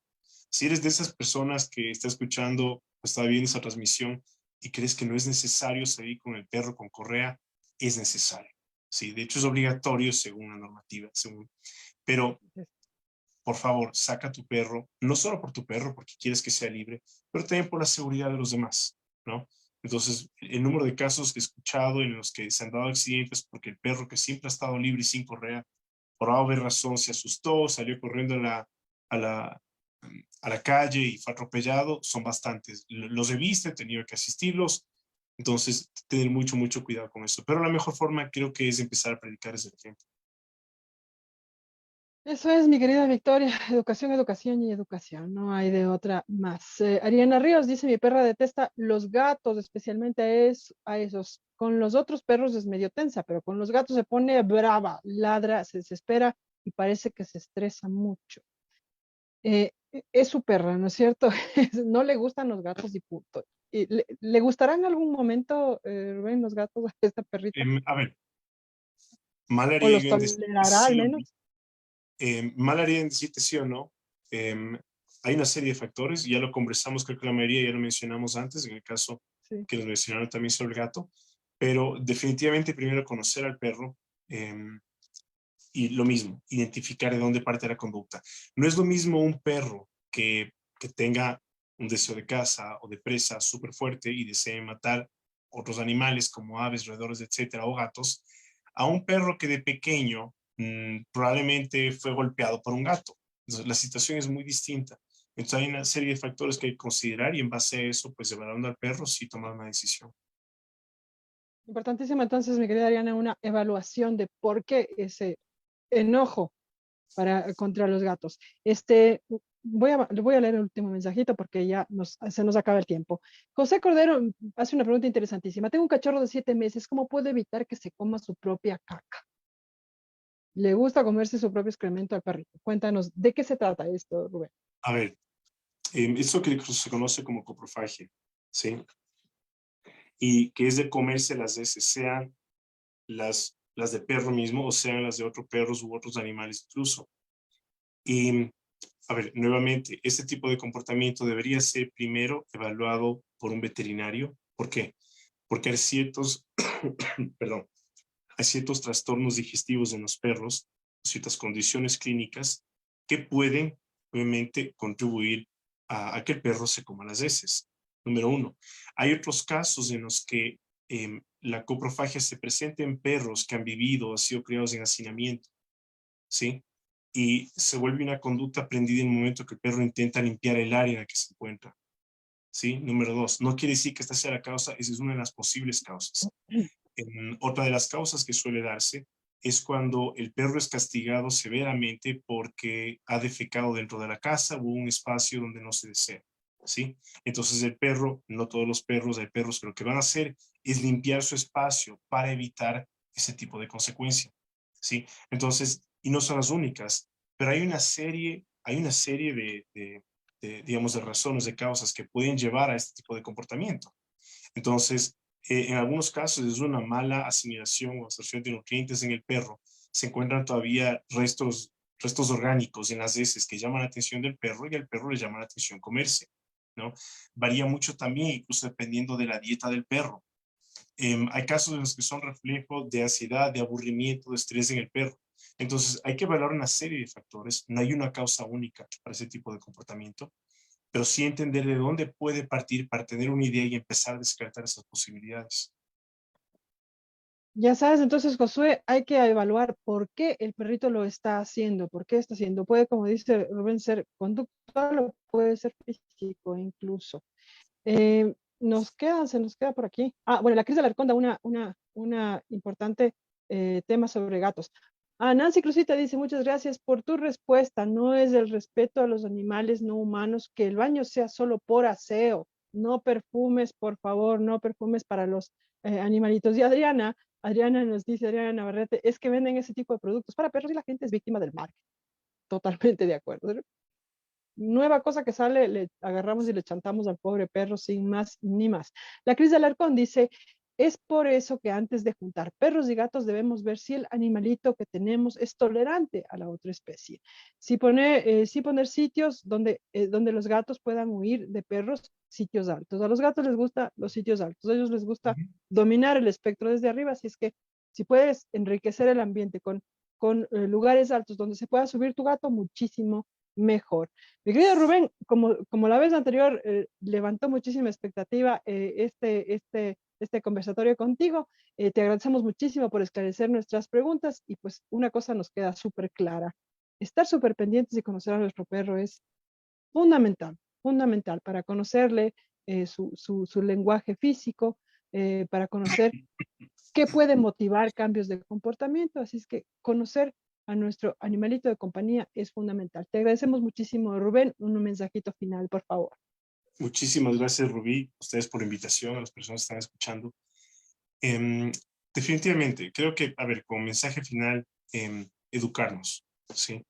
Si eres de esas personas que está escuchando o está viendo esa transmisión y crees que no es necesario salir con el perro con correa, es necesario. Sí, de hecho es obligatorio según la normativa, pero por favor, saca a tu perro, no solo por tu perro, porque quieres que sea libre, pero también por la seguridad de los demás, ¿no? Entonces, el número de casos que he escuchado en los que se han dado accidentes porque el perro que siempre ha estado libre y sin correa, por haber razón, se asustó, salió corriendo a la, a la calle y fue atropellado, son bastantes. Los he visto, he tenido que asistirlos, entonces tener mucho, mucho cuidado con eso. Pero la mejor forma creo que es empezar a predicar ese ejemplo. Eso es, mi querida Victoria, educación, educación y educación, no hay de otra más. Ariana Ríos dice, mi perra detesta los gatos, especialmente a esos. Con los otros perros es medio tensa, pero con los gatos se pone brava, ladra, se desespera y parece que se estresa mucho. Es su perra, ¿no es cierto? No le gustan los gatos y punto. ¿Y le gustarán en algún momento, Rubén, los gatos a esta perrita? A ver, mal ¿O haría los yo en decirte tolerará al sí o no. menos? Mal haría en decirte sí o no. Em, Hay una serie de factores, ya lo conversamos, creo que la mayoría ya lo mencionamos antes, en el caso Sí. que nos mencionaron también sobre el gato, pero definitivamente primero conocer al perro y lo mismo, identificar de dónde parte la conducta. No es lo mismo un perro que tenga un deseo de caza o de presa súper fuerte y desee matar otros animales como aves, roedores, etcétera, o gatos, a un perro que de pequeño probablemente fue golpeado por un gato. Entonces, la situación es muy distinta. Entonces hay una serie de factores que hay que considerar y en base a eso, pues evaluando al perro, sí tomar una decisión. Importantísimo entonces, mi querida Adriana, una evaluación de por qué ese enojo contra los gatos. Voy a leer el último mensajito porque ya se nos acaba el tiempo. José Cordero hace una pregunta interesantísima. Tengo un cachorro de 7 meses. ¿Cómo puedo evitar que se coma su propia caca? Le gusta comerse su propio excremento al perrito. Cuéntanos, ¿de qué se trata esto, Rubén? A ver, esto que se conoce como coprofagia, ¿sí? Y que es de comerse las heces, sean las de perro mismo o sean las de otros perros u otros animales incluso. Y, a ver, nuevamente, este tipo de comportamiento debería ser primero evaluado por un veterinario. ¿Por qué? Porque hay ciertos, perdón, hay ciertos trastornos digestivos en los perros, ciertas condiciones clínicas que pueden, obviamente, contribuir a que el perro se coma las heces. Número uno. Hay otros casos en los que la coprofagia se presenta en perros que han vivido o han sido criados en hacinamiento, ¿sí? Y se vuelve una conducta aprendida en el momento que el perro intenta limpiar el área en la que se encuentra, ¿sí? Número dos. No quiere decir que esta sea la causa, esa es una de las posibles causas. Otra de las causas que suele darse es cuando el perro es castigado severamente porque ha defecado dentro de la casa o un espacio donde no se desea, ¿sí? Entonces el perro, no todos los perros, hay perros que lo que van a hacer es limpiar su espacio para evitar ese tipo de consecuencia, ¿sí? Entonces, y no son las únicas, pero hay una serie digamos, de razones, de causas que pueden llevar a este tipo de comportamiento. Entonces, en algunos casos es una mala asimilación o absorción de nutrientes en el perro. Se encuentran todavía restos orgánicos en las heces que llaman la atención del perro y al perro le llama la atención comerse, ¿no? Varía mucho también, incluso dependiendo de la dieta del perro. Hay casos en los que son reflejo de ansiedad, de aburrimiento, de estrés en el perro. Entonces, hay que evaluar una serie de factores. No hay una causa única para ese tipo de comportamiento, pero sí entender de dónde puede partir para tener una idea y empezar a descartar esas posibilidades. Ya sabes, entonces, Josué, hay que evaluar por qué el perrito lo está haciendo, por qué está haciendo. Puede, como dice Rubén, ser conductual o puede ser físico incluso. Se nos queda por aquí. Ah, bueno, la Cris Alarcón da una importante tema sobre gatos. Ah, Nancy Cruzita dice, muchas gracias por tu respuesta. No es el respeto a los animales no humanos que el baño sea solo por aseo. No perfumes, por favor, no perfumes para los animalitos. Y Adriana nos dice, Adriana Navarrete, es que venden ese tipo de productos para perros y la gente es víctima del marketing. Totalmente de acuerdo. Nueva cosa que sale, le agarramos y le chantamos al pobre perro sin más ni más. La Cris de Alarcón dice, es por eso que antes de juntar perros y gatos debemos ver si el animalito que tenemos es tolerante a la otra especie. Si poner sitios donde los gatos puedan huir de perros, sitios altos. A los gatos les gustan los sitios altos, a ellos les gusta dominar el espectro desde arriba, así es que si puedes enriquecer el ambiente con lugares altos donde se pueda subir tu gato, muchísimo mejor. Mi querido Rubén, como la vez anterior levantó muchísima expectativa este conversatorio contigo, te agradecemos muchísimo por esclarecer nuestras preguntas y pues una cosa nos queda súper clara. Estar súper pendientes y conocer a nuestro perro es fundamental, fundamental para conocerle su lenguaje físico, para conocer qué puede motivar cambios de comportamiento. Así es que conocer a nuestro animalito de compañía es fundamental. Te agradecemos muchísimo, Rubén. Un mensajito final, por favor. Muchísimas gracias, Rubí, a ustedes por la invitación, a las personas que están escuchando. Em, Definitivamente, creo que, a ver, como mensaje final, educarnos, ¿sí?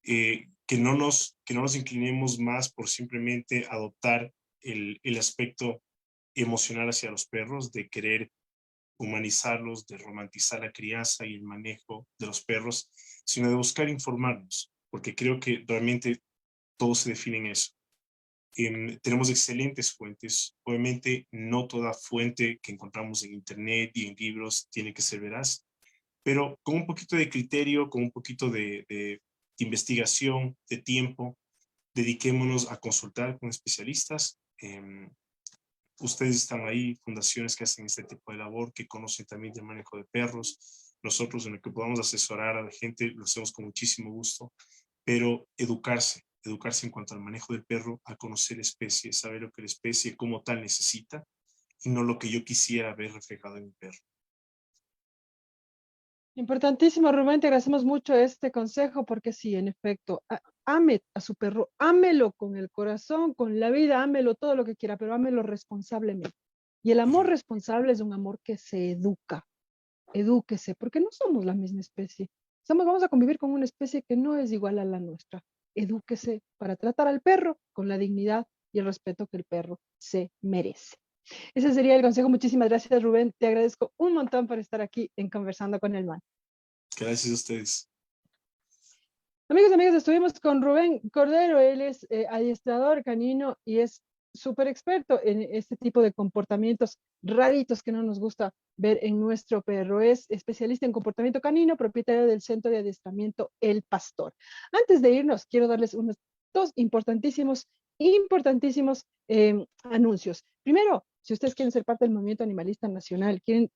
Que no nos inclinemos más por simplemente adoptar el aspecto emocional hacia los perros, de querer humanizarlos, de romantizar la crianza y el manejo de los perros, sino de buscar informarnos, porque creo que realmente todo se define en eso. Tenemos excelentes fuentes. Obviamente, no toda fuente que encontramos en Internet y en libros tiene que ser veraz, pero con un poquito de criterio, con un poquito de investigación, de tiempo, dediquémonos a consultar con especialistas. Ustedes están ahí, fundaciones que hacen este tipo de labor, que conocen también del manejo de perros. Nosotros, en el que podamos asesorar a la gente, lo hacemos con muchísimo gusto, pero educarse, educarse en cuanto al manejo del perro, a conocer la especie, saber lo que la especie como tal necesita y no lo que yo quisiera ver reflejado en mi perro. Importantísimo, Rubén, te agradecemos mucho este consejo porque sí, en efecto, ame a su perro, ámelo con el corazón, con la vida, ámelo todo lo que quiera, pero ámelo responsablemente. Y el amor responsable es un amor que se educa, edúquese, porque no somos la misma especie. Vamos a convivir con una especie que no es igual a la nuestra. Edúquese para tratar al perro con la dignidad y el respeto que el perro se merece. Ese sería el consejo. Muchísimas gracias, Rubén. Te agradezco un montón por estar aquí en Conversando con el Man. Gracias a ustedes. Amigos y amigas, estuvimos con Rubén Cordero. Él es adiestrador canino y es súper experto en este tipo de comportamientos raritos que no nos gusta ver en nuestro perro. Es especialista en comportamiento canino, propietario del Centro de Adiestramiento El Pastor. Antes de irnos, quiero darles unos dos importantísimos anuncios. Primero, si ustedes quieren ser parte del movimiento animalista nacional, quieren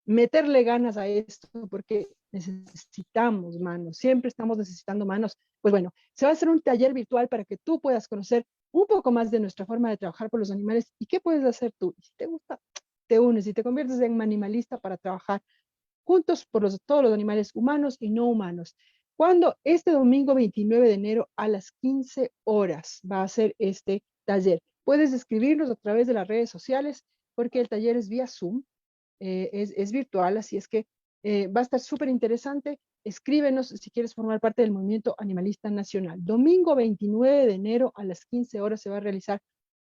meterle ganas a esto, porque necesitamos manos, siempre estamos necesitando manos. Pues bueno, se va a hacer un taller virtual para que tú puedas conocer un poco más de nuestra forma de trabajar por los animales y qué puedes hacer tú. Y si te gusta, te unes y te conviertes en animalista para trabajar juntos por todos los animales humanos y no humanos. Cuando este domingo 29 de enero a las 15 horas va a ser este taller. Puedes escribirnos a través de las redes sociales porque el taller es vía Zoom, es virtual, así es que va a estar súper interesante. Escríbenos si quieres formar parte del movimiento animalista nacional. Domingo 29 de enero a las 15 horas se va a realizar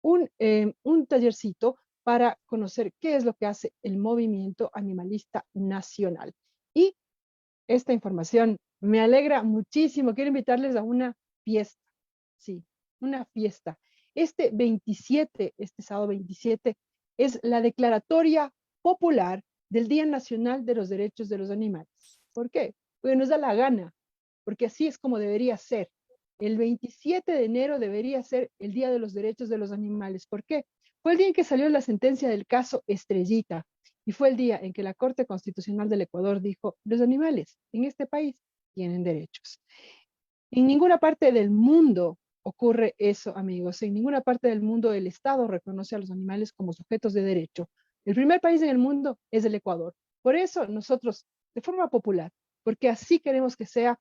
un tallercito para conocer qué es lo que hace el movimiento animalista nacional. Y esta información me alegra muchísimo. Quiero invitarles a una fiesta. Sí, una fiesta. Este sábado 27, es la declaratoria popular del Día Nacional de los Derechos de los Animales. ¿Por qué? Porque nos da la gana, porque así es como debería ser. El 27 de enero debería ser el Día de los Derechos de los Animales. ¿Por qué? Fue el día en que salió la sentencia del caso Estrellita y fue el día en que la Corte Constitucional del Ecuador dijo, los animales en este país tienen derechos. En ninguna parte del mundo ocurre eso, amigos. En ninguna parte del mundo el Estado reconoce a los animales como sujetos de derecho. El primer país en el mundo es el Ecuador. Por eso nosotros, de forma popular, porque así queremos que sea,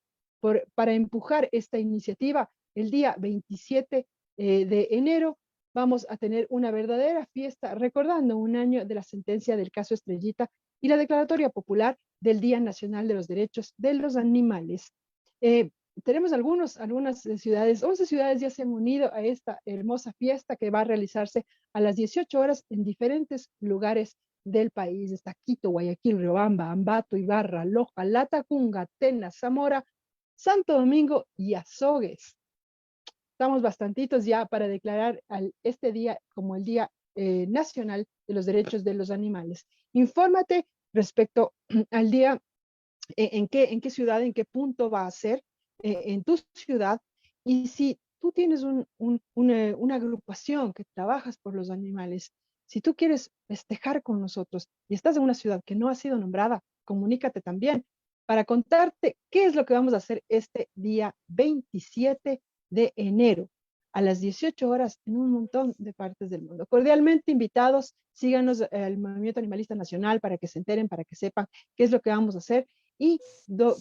para empujar esta iniciativa, el día 27 de enero vamos a tener una verdadera fiesta recordando un año de la sentencia del caso Estrellita y la declaratoria popular del Día Nacional de los Derechos de los Animales. Tenemos algunas ciudades, 11 ciudades ya se han unido a esta hermosa fiesta que va a realizarse a las 18 horas en diferentes lugares del país. Está Quito, Guayaquil, Riobamba, Ambato, Ibarra, Loja, Latacunga, Tena, Zamora, Santo Domingo y Azogues. Estamos bastantitos ya para declarar este día como el Día Nacional de los Derechos de los Animales. Infórmate respecto al día, en qué ciudad, en qué punto va a ser en tu ciudad. Y si tú tienes una agrupación que trabajas por los animales, si tú quieres festejar con nosotros y estás en una ciudad que no ha sido nombrada, comunícate también para contarte qué es lo que vamos a hacer este día 27 de enero a las 18 horas en un montón de partes del mundo. Cordialmente invitados, síganos al Movimiento Animalista Nacional para que se enteren, para que sepan qué es lo que vamos a hacer y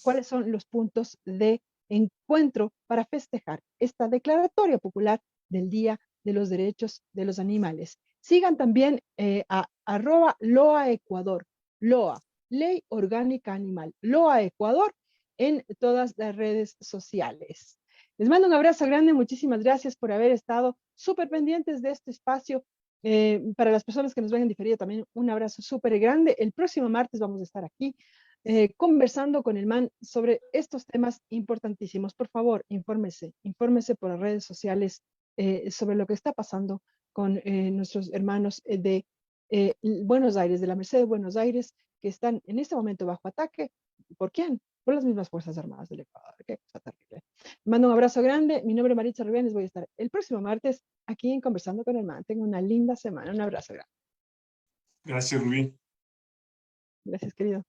cuáles son los puntos de encuentro para festejar esta declaratoria popular del Día de los Derechos de los Animales. Sigan también a @LOA Ecuador, LOA, Ley Orgánica Animal, LOA Ecuador, en todas las redes sociales. Les mando un abrazo grande, muchísimas gracias por haber estado súper pendientes de este espacio. Para las personas que nos ven en diferido también un abrazo súper grande. El próximo martes vamos a estar aquí conversando con el man sobre estos temas importantísimos. Por favor, infórmese por las redes sociales sobre lo que está pasando con nuestros hermanos de Buenos Aires, de la Merced de Buenos Aires, que están en este momento bajo ataque. ¿Por quién? Por las mismas Fuerzas Armadas del Ecuador. Qué cosa terrible. Mando un abrazo grande. Mi nombre es Maritza Rubianes. Voy a estar el próximo martes aquí en Conversando con el Man. Tengo una linda semana. Un abrazo grande. Gracias, Rubí. Gracias, querido.